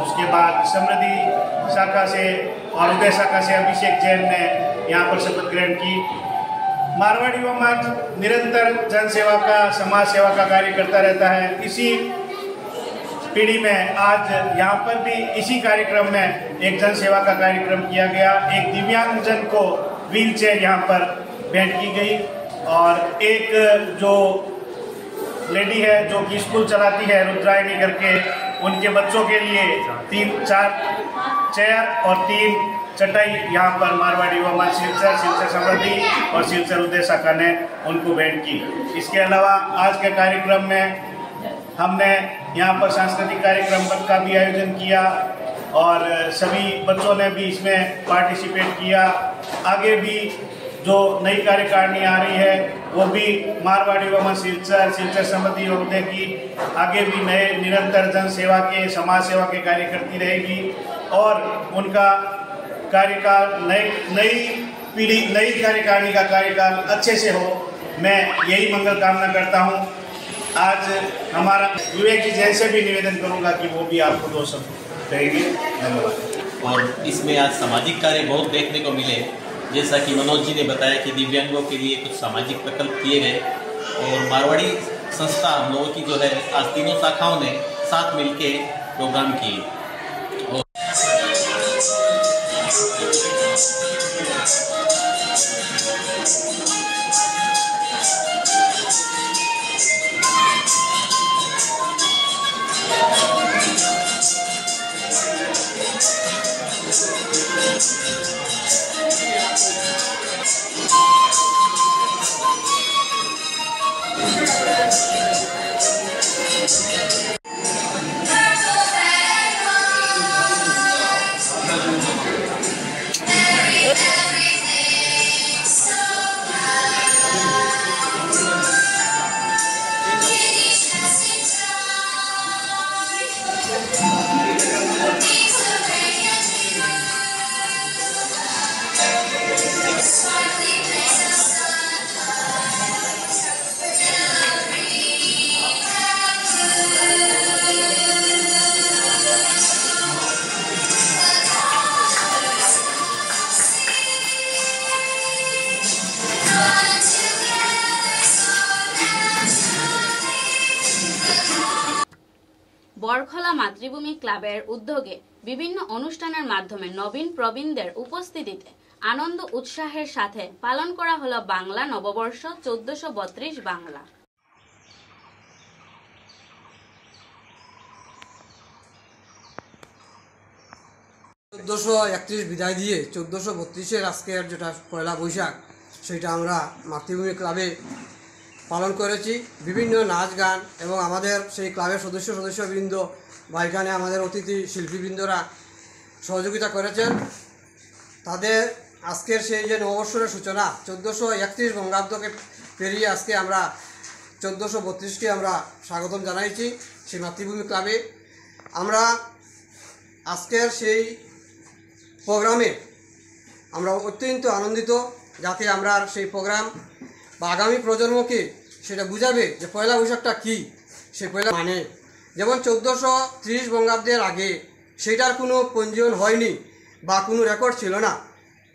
उसके बाद समृद्धि शाखा से और उदय शाखा से अभिषेक जैन ने यहाँ पर शपथ ग्रहण की। मारवाड़ी युवा मंच निरंतर जन सेवा का, समाज सेवा का कार्य करता रहता है। इसी पीढ़ी में आज यहाँ पर भी इसी कार्यक्रम में एक जन सेवा का कार्यक्रम किया गया। एक दिव्यांगजन को व्हील चेयर यहाँ पर भेंट की गई और एक जो लेडी है जो कि स्कूल चलाती है रुद्रायणी करके, उनके बच्चों के लिए 3-4 चेयर और 3 चटाई यहाँ पर मारवाड़ी युवा मंच शिलचर, शिलचर समृद्धि और शिलचर उदय शाखा ने उनको भेंट की। इसके अलावा आज के कार्यक्रम में हमने यहाँ पर सांस्कृतिक कार्यक्रम का भी आयोजन किया और सभी बच्चों ने भी इसमें पार्टिसिपेट किया। आगे भी जो नई कार्यकारिणी आ रही है वो भी मारवाड़ी व सिलचर समिति होते की आगे भी नए निरंतर जन सेवा के समाज सेवा के कार्य करती रहेगी और उनका कार्यकाल नई पीढ़ी नई कार्यकारिणी का कार्यकाल अच्छे से हो, मैं यही मंगल कामना करता हूँ। आज हमारा विवेक जी जैन से भी निवेदन करूँगा कि वो भी आपको 2 शब्द कहेंगे। धन्यवाद।
और इसमें आज सामाजिक कार्य बहुत देखने को मिले, जैसा कि मनोज जी ने बताया कि दिव्यांगों के लिए कुछ सामाजिक प्रकल्प किए गए और मारवाड़ी संस्था हम लोगों की जो है आज तीनों शाखाओं ने साथ मिलके प्रोग्राम किए।
বরখলা মাতৃভূমি ক্লাবের উদ্যোগে বিভিন্ন অনুষ্ঠানের মাধ্যমে নবীন প্রবীণদের উপস্থিতিতে আনন্দ উৎসাহের সাথে পালন করা হলো বাংলা নববর্ষ 1432 বাংলা।
1431 বিদায় দিয়ে 1432-এর আজকের যেটা পয়লা বৈশাখ সেটা আমরা মাতৃভূমি ক্লাবে পালন করেছি। বিভিন্ন নাচ গান এবং আমাদের সেই ক্লাবের সদস্যবৃন্দ বা এখানে আমাদের অতিথি শিল্পীবৃন্দরা সহযোগিতা করেছেন। তাদের আজকের সেই যে নববর্ষের সূচনা 1431 বঙ্গাব্দকে পেরিয়ে আজকে আমরা 1432কে আমরা স্বাগতম জানাইছি সেই মাতৃভূমি ক্লাবে। আমরা আজকের সেই প্রোগ্রামে আমরা অত্যন্ত আনন্দিত, যাতে আমরা সেই প্রোগ্রাম বা আগামী প্রজন্মকে সেটা বুঝাবে যে পয়লা বৈশাখটা কী, সে পয়লা মানে যেমন 1430 বঙ্গাব্দের আগে সেটার কোনো পঞ্জীয়ন হয়নি বা কোনো রেকর্ড ছিল না।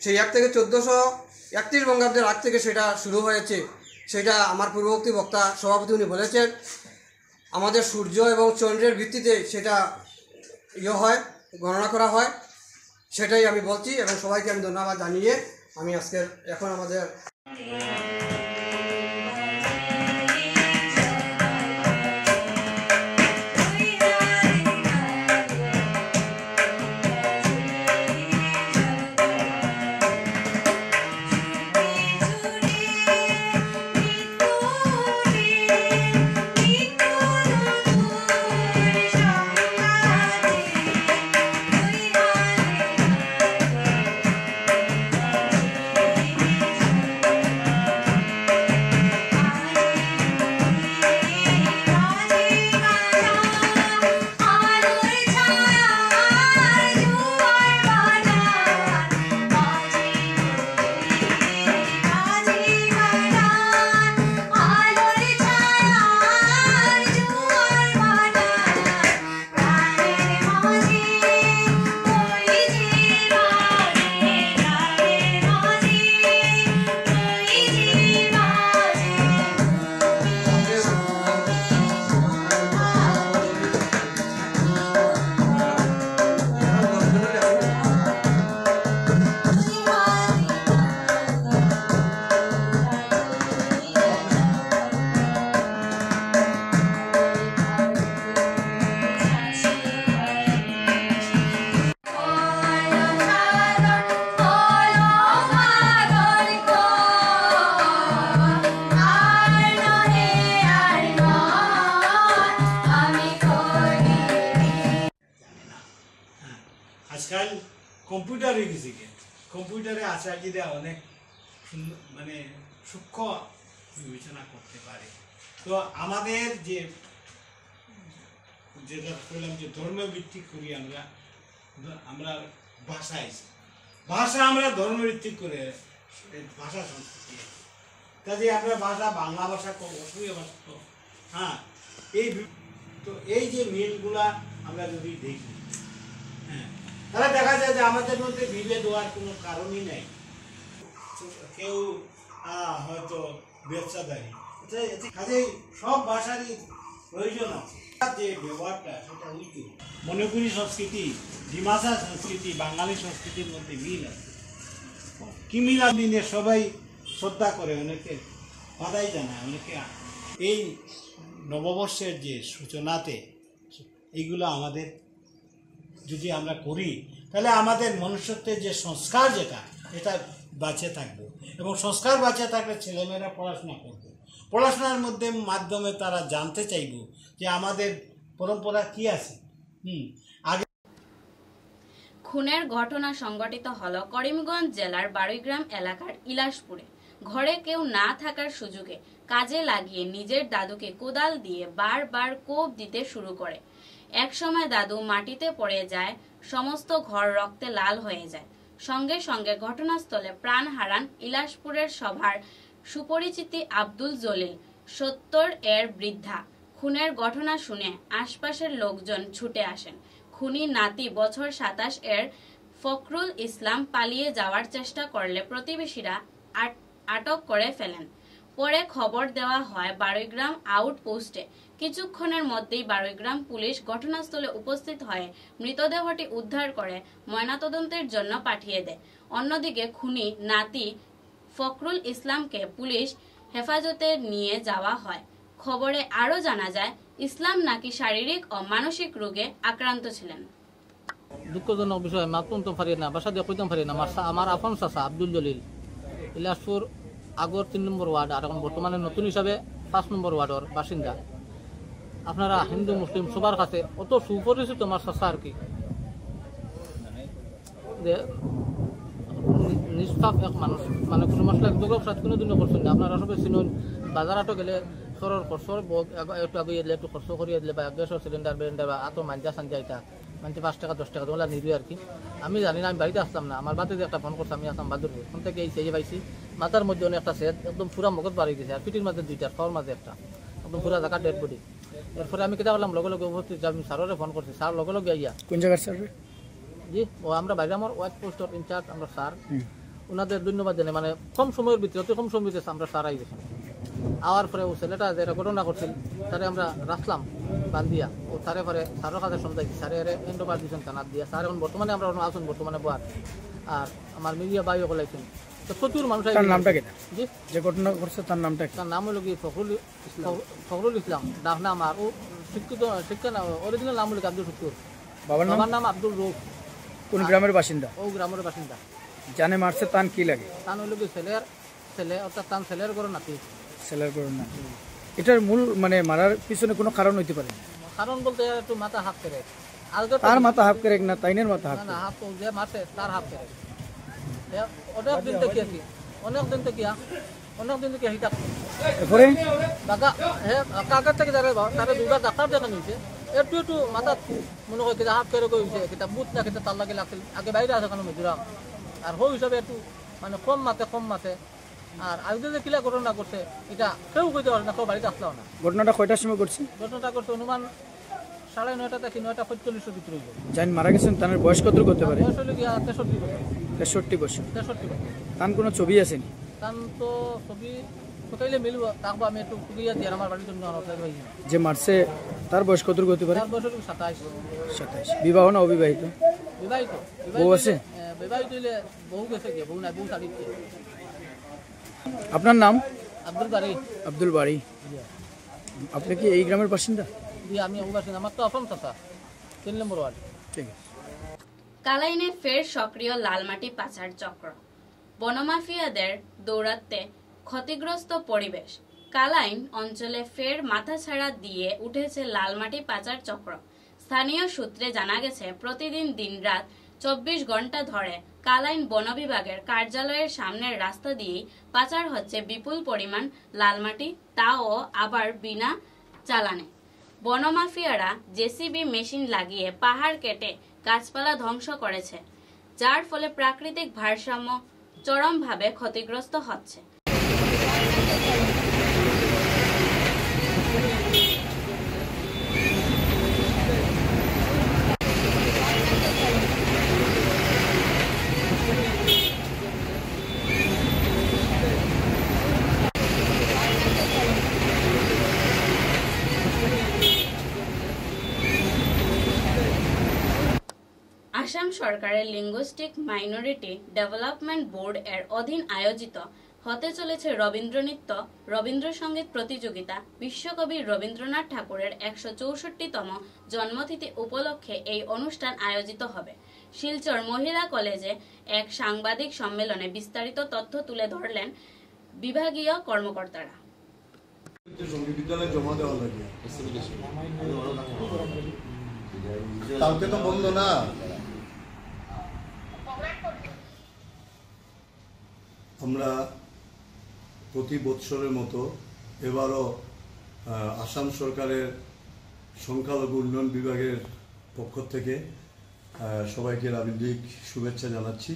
সেই 1 থেকে 1431 বঙ্গাব্দের আগ থেকে সেটা শুরু হয়েছে। সেটা আমার পূর্ববর্তী বক্তা সভাপতি উনি বলেছেন, আমাদের সূর্য এবং চন্দ্রের ভিত্তিতে সেটা হয়, গণনা করা হয়। সেটাই আমি বলছি এবং সবাইকে আমি ধন্যবাদ জানিয়ে আমি আজকের এখন আমাদের
আজকাল কম্পিউটার হয়ে গেছে, কম্পিউটারে আশা গিরা অনেক মানে সূক্ষ্ম বিবেচনা করতে পারে। তো আমাদের যেটা বললাম যে ধর্ম ভিত্তিক করি আমরা ভাষা আমরা ধর্ম ভিত্তিক করে ভাষা সংস্কৃতি, কাজে আমরা ভাষা বাংলা ভাষা কম, অসমীয়া ভাষা কম। হ্যাঁ, এই যে মিলগুলা আমরা যদি দেখি, হ্যাঁ, তাহলে দেখা যায় যে আমাদের মধ্যে বিভেদ হওয়ার কোনো কারণই নেই। কেউ হয়তো ব্যবসাদারি, কাজে সব ভাষারই প্রয়োজন আছে। যে ব্যবহারটা সেটা হইতো মণিপুরী সংস্কৃতি, ডিমাসা সংস্কৃতি, বাঙালি সংস্কৃতির মধ্যে মিল আছে। কি মিল দিনে সবাই শ্রদ্ধা করে, অনেকে বাধাই জানায়, অনেকে এই নববর্ষের যে সূচনাতে এইগুলো আমাদের যদি আমরা করি, তাহলে আমাদের মনুষ্যত্বের যে সংস্কার যেটা, এটা বাঁচে থাকবে। এবং সংস্কার বাঁচে থাকলে ছেলেমেয়েরা পড়াশোনা করবে, পড়াশোনার মাধ্যমে তারা জানতে চাইব যে আমাদের পরম্পরা কি আছে। আগে
খুনের ঘটনা সংঘটিত হলো করিমগঞ্জ জেলার বারুইগ্রাম এলাকার ইলাশপুরে। ঘরে কেউ না থাকার সুযোগে কাজে লাগিয়ে নিজের দাদুকে কোদাল দিয়ে বারবার কোপ দিতে শুরু করে। একসময় দাদু মাটিতে পড়ে যায়, সমস্ত ঘর রক্তে লাল হয়ে যায়। সঙ্গে সঙ্গে ঘটনাস্থলে প্রাণ হারান ইলাশপুরের সভার সুপরিচিতি আব্দুল জলিল, 70 এর বৃদ্ধা। খুনের ঘটনা শুনে আশপাশের লোকজন ছুটে আসেন। খুনি নাতি বছর 27 এর ফখরুল ইসলাম পালিয়ে যাওয়ার চেষ্টা করলে প্রতিবেশীরা আটক করে ফেলেন। পরে খবর দেওয়া হয় বারুইগ্রাম আউটপোস্টে। কিছুক্ষণের মধ্যেই বারুইগ্রাম পুলিশ ঘটনাস্থলে উপস্থিত হয়ে মৃতদেহটি উদ্ধার করে ময়নাতদন্তের জন্য পাঠিয়ে দেয়। অন্যদিকে খুনি নাতি ফখরুল ইসলামকে পুলিশ হেফাজতে নিয়ে যাওয়া হয়। খবরে আরো জানা যায়, ইসলাম নাকি শারীরিক ও মানসিক রোগে আক্রান্ত ছিলেন।
দুঃখজনক বিষয়, মাতুন তো পারি না, বাসা দিয়ে কইতাম পারি না। আমার আপন চাচা আব্দুল জলিল, ইলাসপুর আগর 3 নম্বর ওয়ার্ড, আর এখন বর্তমানে নতুন হিসাবে 5 নম্বর ওয়ার্ডের বাসিন্দা। আপনারা হিন্দু মুসলিম সবার কাছে অত সুপরিচিত আমার চাচা আর কি, নিষ্পাপ এক মানুষ, মানে কোনো মশলা যোগক সাথে কোনোদিনও করছেন না। আপনারা সবাই চিনুন, বাজারহাটও গেলে সরর খরচর একটু আগে দিলে একটু খরচ করিয়ে দিলে, বা গ্যাসের সিলিন্ডার বিলিন্ডার বা এত মাঞ্জা সাঞ্জা এটা মানে 5 টাকা 10 টাকা তোলা নিবি আর কি। আমি জানি না, আমি বাড়িতে আসতাম না, আমার বাড়িতে একটা ফোন করছে, আমি আসলাম বাদুরপুর, ফোন থেকে এই সেই পাইছি মাথার মধ্যে অনেক একটা সেট একদম পুরা মগজ বাড়ি গেছে, আর পিটির মাঝে 2টা, পাওয়ার মাঝে একটা, একদম পুরা জায়গা ডেড বডি। এরপরে আমি কেটে করলাম, লগে লগে উপস্থিত, আমি স্যারের ফোন করছি, স্যার লগে লগে আইয়া।
কোন জায়গার স্যার?
জি, ও আমরা বাইরে আমার ওয়াইট পোস্টের ইনচার্জ আমরা স্যার, ওনাদের ধন্যবাদ জানাই। মানে কম সময়ের ভিতরে, অতি কম সময়ের ভিতরে আমরা স্যার আই গেছেন। আওয়ার পরে ও ছেলেটা যেটা ঘটনা করছিল তারে আমরা রাখলাম বান্ধিয়া, ও তারে পরে স্যারের কাছে সমঝাইছি, স্যারে এন্ডোবার দিয়েছেন থানার দিয়া। স্যার এখন বর্তমানে আমরা আসুন বর্তমানে বোয়ার, আর আমার মিডিয়া বাইও বলাইছেন। তো প্রচুর মানুষ।
তার নামটা কি? জি, যে ঘটনা করছে তার নামটা?
তার নাম হলো কি ফখরুল ইসলাম, ডাক নাম। আর ও শিক্ষিত শিক্ষা না, অরিজিনাল নাম হলো আব্দুল শুকুর। বাবার নাম আব্দুল রৌফ।
কোন গ্রামের বাসিন্দা?
ও গ্রামের বাসিন্দা।
জানে মারছে তান কি লাগে?
তান হইল কি ছেলে, অর্থাৎ তান ছেলের ঘরে নাতি।
ছেলের ঘরে নাতি। এটার মূল মানে মারার পিছনে কোনো কারণ হইতে পারে?
কারণ বলতে একটু মাথা হাফ করে।
তার মাথা হাফ করে না তাইনের মাথা হাফ?
না, হাফ যে মারছে তার হাফ করে। অনেক দিন থেকে কি, অনেক দিন থেকে হিটা
এরপরে
কাকার থেকে তারা দুটা ডাক্তার দেখা নিয়েছে, একটু মাথা মনে হয় কিনা হাফ করে কইছে, কিতা বুট না কিতা তার লাগে লাগছিল, আগে বাইরে আছে কেন মিজোরাম, আর হো হিসাবে একটু মানে কম মাতে। আর আগে যে কিলা ঘটনা করছে এটা কেউ কইতে পারে না, কেউ বাড়িতে আসলাম না।
ঘটনাটা কয়টার সময় করছে?
ঘটনাটা করছে অনুমান 9:30 থেকে 9:45 ভিতরে।
জান মারা গেছেন, তার বয়স কত করতে পারে?
বয়স হলো গিয়া 63 বছর।
63 বছর।
63 বছর।
তার কোনো ছবি আছে নি?
তার তো ছবি কোথাইলে মিলব, তাকবা আমি একটু খুঁজিয়া দিয়ে আমার বাড়ির জন্য
যে মারছে তার বয়স কত করতে পারে?
তার বয়স হলো 27।
বিবাহ না অবিবাহিত?
বিবাহিত।
বউ আছে?
বিবাহিত হইলে বউ গেছে গিয়ে, বউ নাই, বউ শাড়ি।
আপনার নাম?
আব্দুল বাড়ি।
আব্দুল বাড়ি। আপনি কি এই গ্রামের বাসিন্দা?
জি, আমি এই বাসিন্দা। আমার তো আপন চাচা, 3 নম্বর ওয়ার্ড।
ঠিক আছে।
কালাইনে ফের সক্রিয় লালমাটি পাচার চক্র। বনমাফিয়াদের দৌরাত্মে ক্ষতিগ্রস্ত পরিবেশ। কালাইন অঞ্চলে ফের মাথাছাড়া দিয়ে উঠেছে লালমাটি পাচার চক্র। স্থানীয় সূত্রে জানা গেছে, প্রতিদিন দিনরাত 24 ঘন্টা ধরে কালাইন বন বিভাগের কার্যালয়ের সামনের রাস্তা দিয়েই পাচার হচ্ছে বিপুল পরিমাণ লালমাটি, তাও আবার বিনা চালানে। বনমাফিয়ারা জেসিবি মেশিন লাগিয়ে পাহাড় কেটে গাছপালা ধ্বংস করেছে, যার ফলে প্রাকৃতিক ভারসাম্য চরমভাবে ক্ষতিগ্রস্ত হচ্ছে। আসাম সরকারের লিঙ্গুইস্টিক মাইনরিটি ডেভেলপমেন্ট বোর্ড এর অধীন আয়োজিত হতে চলেছে রবীন্দ্রনৃত্য রবীন্দ্রসঙ্গীত প্রতিযোগিতা। বিশ্বকবি রবীন্দ্রনাথ ঠাকুরের 164তম জন্মতিথি উপলক্ষে এই অনুষ্ঠান আয়োজিত হবে। শিলচর মহিলা কলেজে এক সাংবাদিক সম্মেলনে বিস্তারিত তথ্য তুলে ধরলেন বিভাগীয় কর্মকর্তারা।
বিদ্যালয়ে জমা দেওয়া লাগে, কালকে তো বন্ধ না। আমরা প্রতি বৎসরের মতো এবারও আসাম সরকারের সংখ্যালঘু উন্নয়ন বিভাগের পক্ষ থেকে সবাইকে রাবীন্দ্রিক শুভেচ্ছা জানাচ্ছি।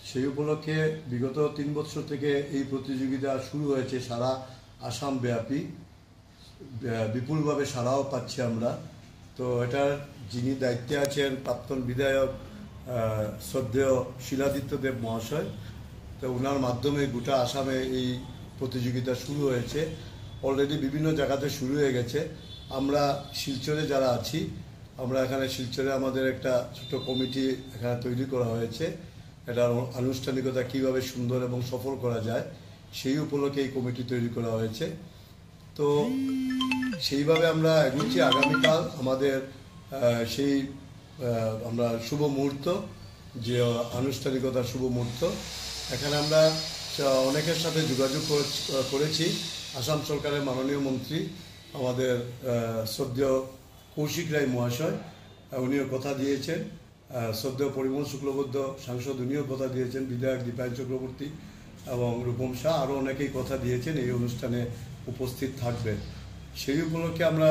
সেই উপলক্ষে বিগত 3 বছর থেকে এই প্রতিযোগিতা শুরু হয়েছে সারা আসাম ব্যাপী, বিপুলভাবে সাড়াও পাচ্ছি আমরা। তো এটার যিনি দায়িত্বে আছেন প্রাক্তন বিধায়ক শ্রদ্ধেয় শিলাদিত্য দেব মহাশয়, তো ওনার মাধ্যমে গোটা আসামে এই প্রতিযোগিতা শুরু হয়েছে। অলরেডি বিভিন্ন জায়গাতে শুরু হয়ে গেছে। আমরা শিলচরে যারা আছি, আমরা এখানে শিলচরে আমাদের একটা ছোট কমিটি এখানে তৈরি করা হয়েছে। এটার আনুষ্ঠানিকতা কিভাবে সুন্দর এবং সফল করা যায় সেই উপলক্ষে এই কমিটি তৈরি করা হয়েছে। তো সেইভাবে আমরা এগুচ্ছি। আগামীকাল আমাদের সেই আমরা শুভ মুহূর্ত, যে আনুষ্ঠানিকতার শুভ মুহূর্ত, এখানে আমরা অনেকের সাথে যোগাযোগ করেছি। আসাম সরকারের মাননীয় মন্ত্রী আমাদের শ্রদ্ধেয় কৌশিক রায় মহাশয়, উনিও কথা দিয়েছেন। শ্রদ্ধেয় পরিমল শুক্লবদ্ধ সাংসদ, উনিও কথা দিয়েছেন। বিধায়ক দীপায়ন চক্রবর্তী এবং রূপম শাহ, আরও অনেকেই কথা দিয়েছেন এই অনুষ্ঠানে উপস্থিত থাকবেন। সেই উপলক্ষে আমরা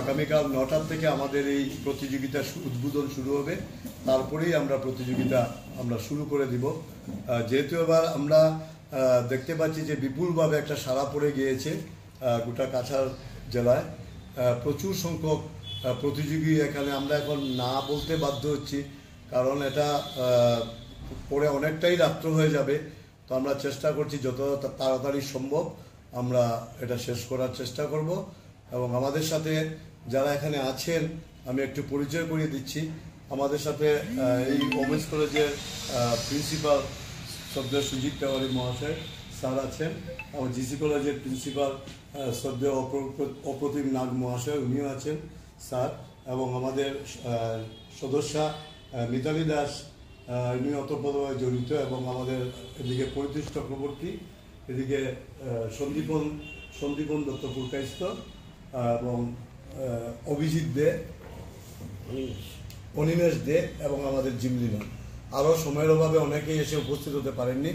আগামীকাল 9টার থেকে আমাদের এই প্রতিযোগিতা উদ্বোধন শুরু হবে। তারপরেই আমরা প্রতিযোগিতা আমরা শুরু করে দিব। যেহেতু এবার আমরা দেখতে পাচ্ছি যে বিপুলভাবে একটা সাড়া পড়ে গিয়েছে গোটা কাছাড় জেলায়, প্রচুর সংখ্যক প্রতিযোগী এখানে আমরা এখন না বলতে বাধ্য হচ্ছি, কারণ এটা পরে অনেকটাই রাত্র হয়ে যাবে। তো আমরা চেষ্টা করছি যত তাড়াতাড়ি সম্ভব আমরা এটা শেষ করার চেষ্টা করব। এবং আমাদের সাথে যারা এখানে আছেন আমি একটু পরিচয় করিয়ে দিচ্ছি। আমাদের সাথে এই ওমেন্স কলেজের প্রিন্সিপাল শ্রদ্ধেয় সুজিত তেওয়ারি মহাশয় স্যার আছেন, এবং জিসি কলেজের প্রিন্সিপাল শ্রদ্ধেয় অপ্রতিম নাগ মহাশয়, উনিও আছেন স্যার, এবং আমাদের সদস্যা মিতালি দাস, উনি অতপ্রতভাবে জড়িত, এবং আমাদের এদিকে পরিতোষ চক্রবর্তী, এদিকে সন্দীপন দত্ত পুরকাইস্ত এবং অভিজিৎ দে, অনিমেষ দে এবং আমাদের জিমলিনা। আরও সময়ের অভাবে অনেকেই এসে উপস্থিত হতে পারেননি।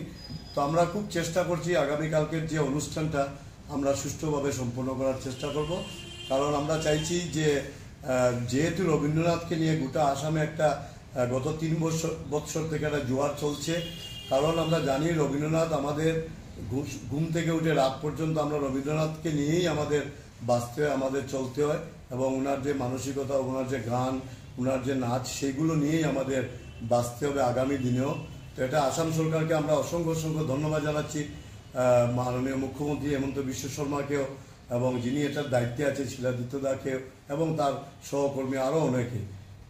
তো আমরা খুব চেষ্টা করছি আগামীকালকের যে অনুষ্ঠানটা আমরা সুষ্ঠুভাবে সম্পন্ন করার চেষ্টা করব, কারণ আমরা চাইছি যে যেহেতু রবীন্দ্রনাথকে নিয়ে গোটা আসামে একটা গত 3 বছর থেকে একটা জোয়ার চলছে। কারণ আমরা জানি রবীন্দ্রনাথ আমাদের ঘুম থেকে উঠে রাত পর্যন্ত আমরা রবীন্দ্রনাথকে নিয়েই আমাদের বাঁচতে হয়, আমাদের চলতে হয়, এবং ওনার যে মানসিকতা, ওনার যে গান, ওনার যে নাচ, সেগুলো নিয়েই আমাদের বাঁচতে হবে আগামী দিনেও। তো এটা আসাম সরকারকে আমরা অসংখ্য ধন্যবাদ জানাচ্ছি, মাননীয় মুখ্যমন্ত্রী হেমন্ত বিশ্ব শর্মাকেও, এবং যিনি এটার দায়িত্বে আছে শিলাদিত্য দাকেও, এবং তার সহকর্মী আরও অনেকে।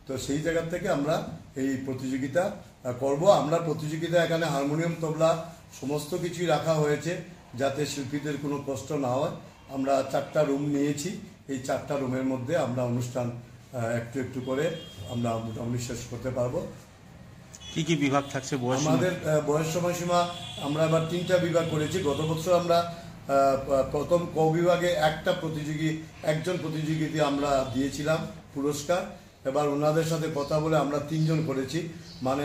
তো সেই জায়গা থেকে আমরা এই প্রতিযোগিতা করব। আমরা প্রতিযোগিতা এখানে হারমোনিয়াম, তবলা সমস্ত কিছুই রাখা হয়েছে যাতে শিল্পীদের কোনো কষ্ট না হয়। আমরা 4টা রুম নিয়েছি, এই 4টা রুমের মধ্যে আমরা অনুষ্ঠান একটু একটু করে আমরা মোটামুটি শেষ করতে পারবো।
কি কি বিভাগ থাকছে?
আমাদের বয়স সময়সীমা আমরা এবার 3টা বিভাগ করেছি। গত বছর আমরা প্রথম ক বিভাগে একজন প্রতিযোগীকে আমরা দিয়েছিলাম পুরস্কার।
এবার ওনাদের সাথে কথা বলে আমরা 3 জন করেছি, মানে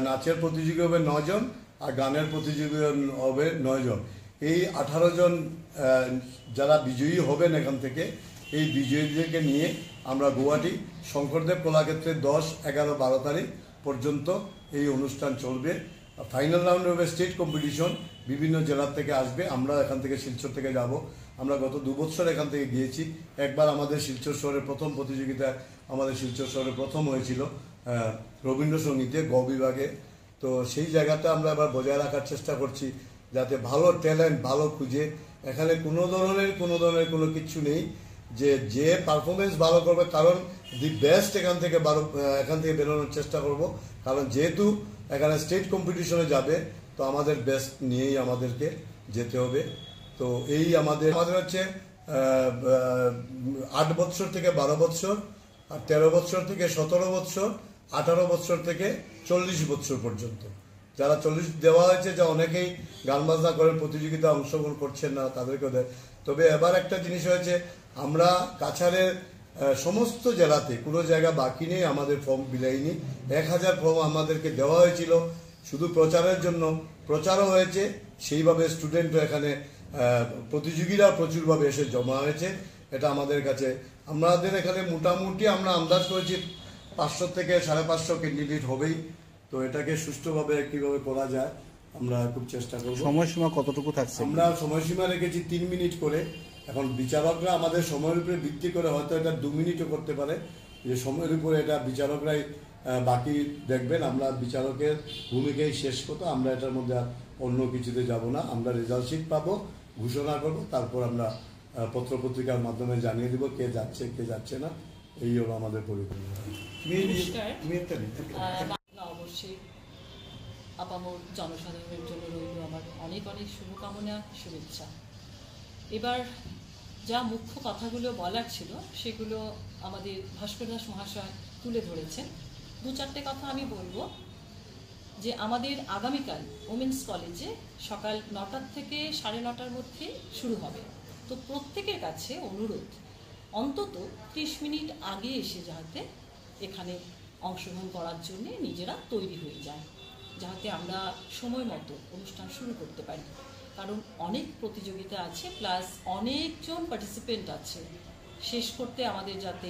নাচের প্রতিযোগী হবে 9 জন আর গানের প্রতিযোগী হবে 9 জন। এই 18 জন যারা বিজয়ী হবেন এখান থেকে, এই বিজয়ীদেরকে নিয়ে আমরা গুয়াহাটি শঙ্করদেব কলাক্ষেত্রে 10, 11, 12 তারিখ পর্যন্ত এই অনুষ্ঠান চলবে। ফাইনাল রাউন্ড হবে স্টেট কম্পিটিশন, বিভিন্ন জেলার থেকে আসবে। আমরা এখান থেকে শিলচর থেকে যাব। আমরা গত 2 বছর এখান থেকে গিয়েছি। একবার আমাদের শিলচর শহরের প্রথম প্রতিযোগিতায় আমাদের শিলচর শহরে প্রথম হয়েছিল রবীন্দ্রসঙ্গীতে গ বিভাগে। তো সেই জায়গাটা আমরা এবার বজায় রাখার চেষ্টা করছি, যাতে ভালো ট্যালেন্ট ভালো খুঁজে। এখানে কোনো ধরনের কোনো কিছু নেই যে পারফরমেন্স ভালো করবে, কারণ দি বেস্ট এখান থেকে বেরোনোর চেষ্টা করব। কারণ যেহেতু এখানে স্টেট কম্পিটিশনে যাবে, তো আমাদের বেস্ট নিয়েই আমাদেরকে যেতে হবে। তো এই আমাদের হচ্ছে 8 বছর থেকে 12 বছর, আর 13 বছর থেকে 17 বছর, 18 বছর থেকে 40 বছর পর্যন্ত। যারা 40 দেওয়া হয়েছে, যা অনেকেই গান বাজনা করেন, প্রতিযোগিতা অংশগ্রহণ করছেন না, তাদেরকেও দেয়। তবে এবার একটা জিনিস হয়েছে, আমরা কাছাড়ের সমস্ত জেলাতে কোনো জায়গা বাকি নেই, আমাদের ফর্ম বিলাইনি। 1000 ফর্ম আমাদেরকে দেওয়া হয়েছিল শুধু প্রচারের জন্য, প্রচারও হয়েছে সেইভাবে। স্টুডেন্টও এখানে প্রতিযোগীরা প্রচুরভাবে এসে জমা হয়েছে। এটা আমাদের কাছে, আমাদের এখানে মোটামুটি আমরা আন্দাজ করেছি 500 থেকে 550 ক্যান্ডিডেট হবেই। তো এটাকে সুষ্ঠুভাবে কিভাবে করা যায় আমরা খুব চেষ্টা করব।
সময়সীমা কতটুকু থাকছে?
আমরা সময়সীমা রেখেছি 3 মিনিট করে। এখন বিচারকরা আমাদের সময়ের উপরে ভিত্তি করে হয়তো এটা 2 মিনিটও করতে পারে, যে সময়ের উপরে এটা বিচারকরাই বাকি দেখবেন। আমরা বিচারকের ভূমিকাই শেষ কথা, আমরা এটার মধ্যে অন্য কিছুতে যাব না। আমরা রেজাল্ট শিট পাবো, ঘোষণা করব, তারপর আমরা পত্রপত্রিকার মাধ্যমে জানিয়ে দিব কে যাচ্ছে কে যাচ্ছে না। এই হলো আমাদের পরিকল্পনা।
অবশ্যই আপামর জনসাধারণের জন্য রইল আমার অনেক অনেক শুভকামনা, শুভেচ্ছা। এবার যা মুখ্য কথাগুলো বলার ছিল সেগুলো আমাদের ভাস্কর দাস মহাশয় তুলে ধরেছেন। 2-4টে কথা আমি বলবো। যে আমাদের আগামীকাল ওমেন্স কলেজে সকাল 9টা থেকে 9:30টার মধ্যে শুরু হবে। তো প্রত্যেকের কাছে অনুরোধ, অন্তত 30 মিনিট আগে এসে যাতে এখানে অংশগ্রহণ করার জন্য নিজেরা তৈরি হয়ে যায়, যাতে আমরা সময় মতো অনুষ্ঠান শুরু করতে পারি। কারণ অনেক প্রতিযোগিতা আছে, প্লাস অনেকজন পার্টিসিপেন্ট আছে। শেষ করতে আমাদের যাতে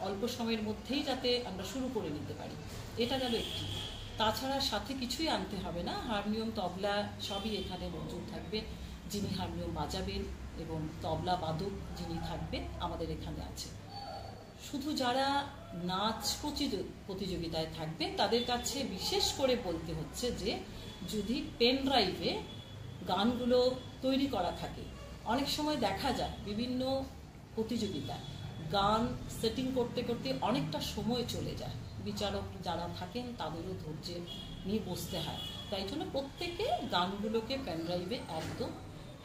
অল্প সময়ের মধ্যেই যাতে আমরা শুরু করে নিতে পারি, এটা গেল একটি। তাছাড়া সাথে কিছুই আনতে হবে না, হারমোনিয়াম তবলা সবই এখানে মজুদ থাকবে। যিনি হারমোনিয়াম বাজাবেন এবং তবলা বাদক যিনি থাকবে আমাদের এখানে আছে। শুধু যারা নাচ প্রতিযোগিতায় থাকবে তাদের কাছে বিশেষ করে বলতে হচ্ছে যে যদি পেন ড্রাইভে গানগুলো তৈরি করা থাকে, অনেক সময় দেখা যায় বিভিন্ন প্রতিযোগিতায় গান সেটিং করতে করতে অনেকটা সময় চলে যায়, বিচারক যারা থাকেন তাদেরও ধৈর্য নিয়ে বসতে হয়। তাই জন্য প্রত্যেকে গানগুলোকে পেন ড্রাইভে একদম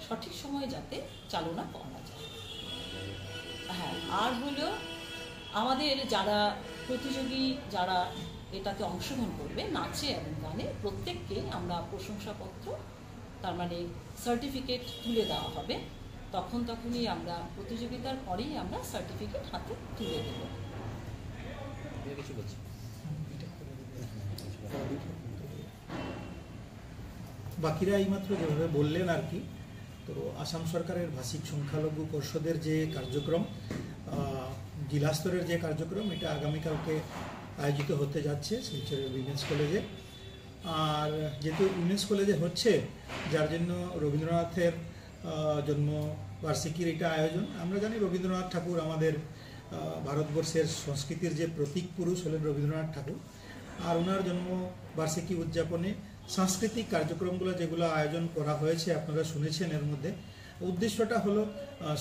সঠিক সময়ে যাতে চালনা করা যায়। হ্যাঁ, আর হলো আমাদের যারা প্রতিযোগী যারা এটাতে অংশগ্রহণ করবে নাচে এবং গানে, প্রত্যেককে আমরা প্রশংসাপত্র তার মানে সার্টিফিকেট তুলে দেওয়া হবে। তখনই আমরা প্রতিযোগিতার পরেই আমরা সার্টিফিকেট হাতে তুলে দেব।
বাকিরা এইমাত্র যেভাবে বললেন আর কি, তো আসাম সরকারের ভাষিক সংখ্যালঘু পরিষদের যে কার্যক্রম, জেলা স্তরের যে কার্যক্রম, এটা আগামীকালকে আয়োজিত হতে যাচ্ছে শিলচরের উইমেন্স কলেজে। আর যেহেতু উইমেন্স কলেজে হচ্ছে, যার জন্য রবীন্দ্রনাথের জন্মবার্ষিকীর এটা আয়োজন। আমরা জানি রবীন্দ্রনাথ ঠাকুর আমাদের ভারতবর্ষের সংস্কৃতির যে প্রতীক পুরুষ হলেন রবীন্দ্রনাথ ঠাকুর। আর ওনার জন্মবার্ষিকী উদযাপনে সাংস্কৃতিক কার্যক্রমগুলো যেগুলো আয়োজন করা হয়েছে আপনারা শুনেছেন। এর মধ্যে উদ্দেশ্যটা হলো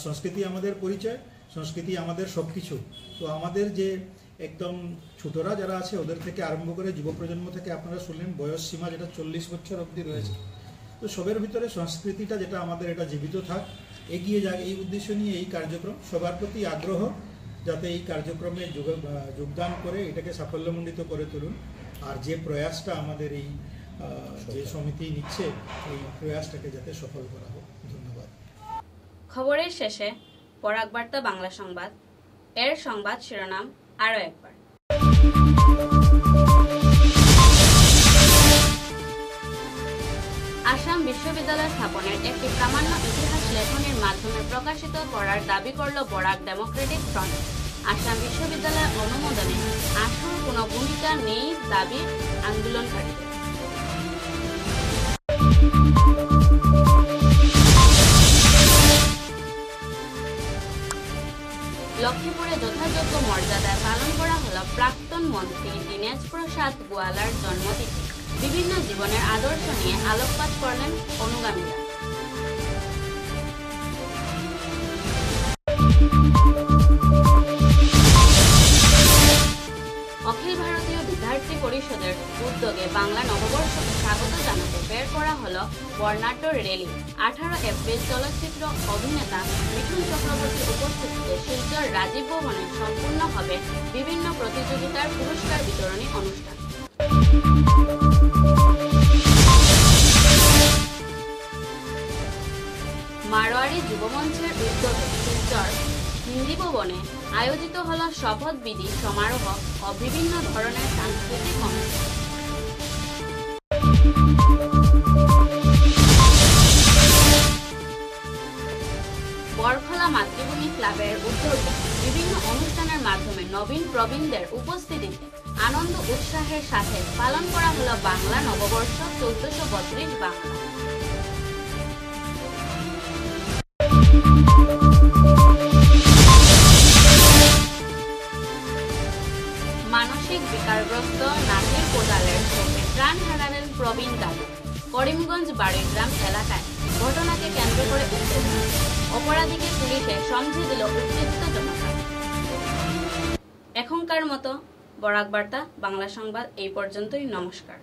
সংস্কৃতি আমাদের পরিচয়, সংস্কৃতি আমাদের সব কিছু। তো আমাদের যে একদম ছোটরা যারা আছে ওদের থেকে আরম্ভ করে যুব প্রজন্ম থেকে আপনারা শুনলেন বয়স সীমা যেটা 40 বছর অবধি রয়েছে। তো সবের ভিতরে সংস্কৃতিটা যেটা আমাদের এটা জীবিত থাক, এগিয়ে যাক, এই উদ্দেশ্য নিয়ে এই কার্যক্রম। সবার প্রতি আগ্রহ যাতে এই কার্যক্রমে যোগদান করে এটাকে সাফল্যমণ্ডিত করে তুলুন। আর যে প্রয়াসটা আমাদের এই যে সমিতি নিচ্ছে, এই প্রয়াসটাকে যাতে সফল করা হোক। ধন্যবাদ।
খবরের শেষে পরাগ বার্তা বাংলা সংবাদ। এর সংবাদ শিরোনাম আরো একবার। আসাম বিশ্ববিদ্যালয় স্থাপনের একটি প্রামাণ্য ইতিহাস লেখনের মাধ্যমে প্রকাশিত করার দাবি করল বরাক ডেমোক্রেটিক ফ্রন্ট। আসাম বিশ্ববিদ্যালয় অনুমোদনে আসল কোনো ভূমিকা নেই দাবি আন্দোলনকারীদের। লক্ষ্মীপুরে যথাযোগ্য মর্যাদায় পালন করা হল প্রাক্তন মন্ত্রী দীনেশ প্রসাদ গোয়ালার জন্মতিথি। বিভিন্ন জীবনের আদর্শ নিয়ে আলোকপাত করলেন অনুগামীরা। অখিল ভারতীয় বিদ্যার্থী পরিষদের উদ্যোগে বাংলা নববর্ষকে স্বাগত জানাতে বের করা হল বর্ণাঢ্য র্যালি। 18 এপ্রিল চলচ্চিত্র অভিনেতা মিঠুন চক্রবর্তীর উপস্থিতিতে শিলচর রাজীব ভবনে সম্পূর্ণ হবে বিভিন্ন প্রতিযোগিতার পুরস্কার বিতরণী অনুষ্ঠান। মারোয়ারি যুবমঞ্চের উদ্যোগে শিলচর হিন্দি ভবনে আয়োজিত হল শপথবিধি সমারোহ ও বিভিন্ন ধরনের সাংস্কৃতিক অনুষ্ঠান। বরখলা মাতৃভূমি ক্লাবের উদ্যোগে বিভিন্ন অনুষ্ঠানের মাধ্যমে নবীন প্রবীণদের উপস্থিতিতে আনন্দ উৎসাহের সাথে পালন করা হল বাংলা নববর্ষ 1432 বাংলা। মানসিক বিকারগ্রস্ত নাচের কোদালের চোখে প্রাণ হারালেন প্রবীণ দাদু। করিমগঞ্জ বাড়িগ্রাম এলাকায় ঘটনাকে কেন্দ্র করে উত্তেজনা, অপরাধীকে পুলিশে সমঝে দিল উত্তেজিত জনতা। এখনকার মতো বরাক বার্তা বাংলা সংবাদ এই পর্যন্তই। নমস্কার।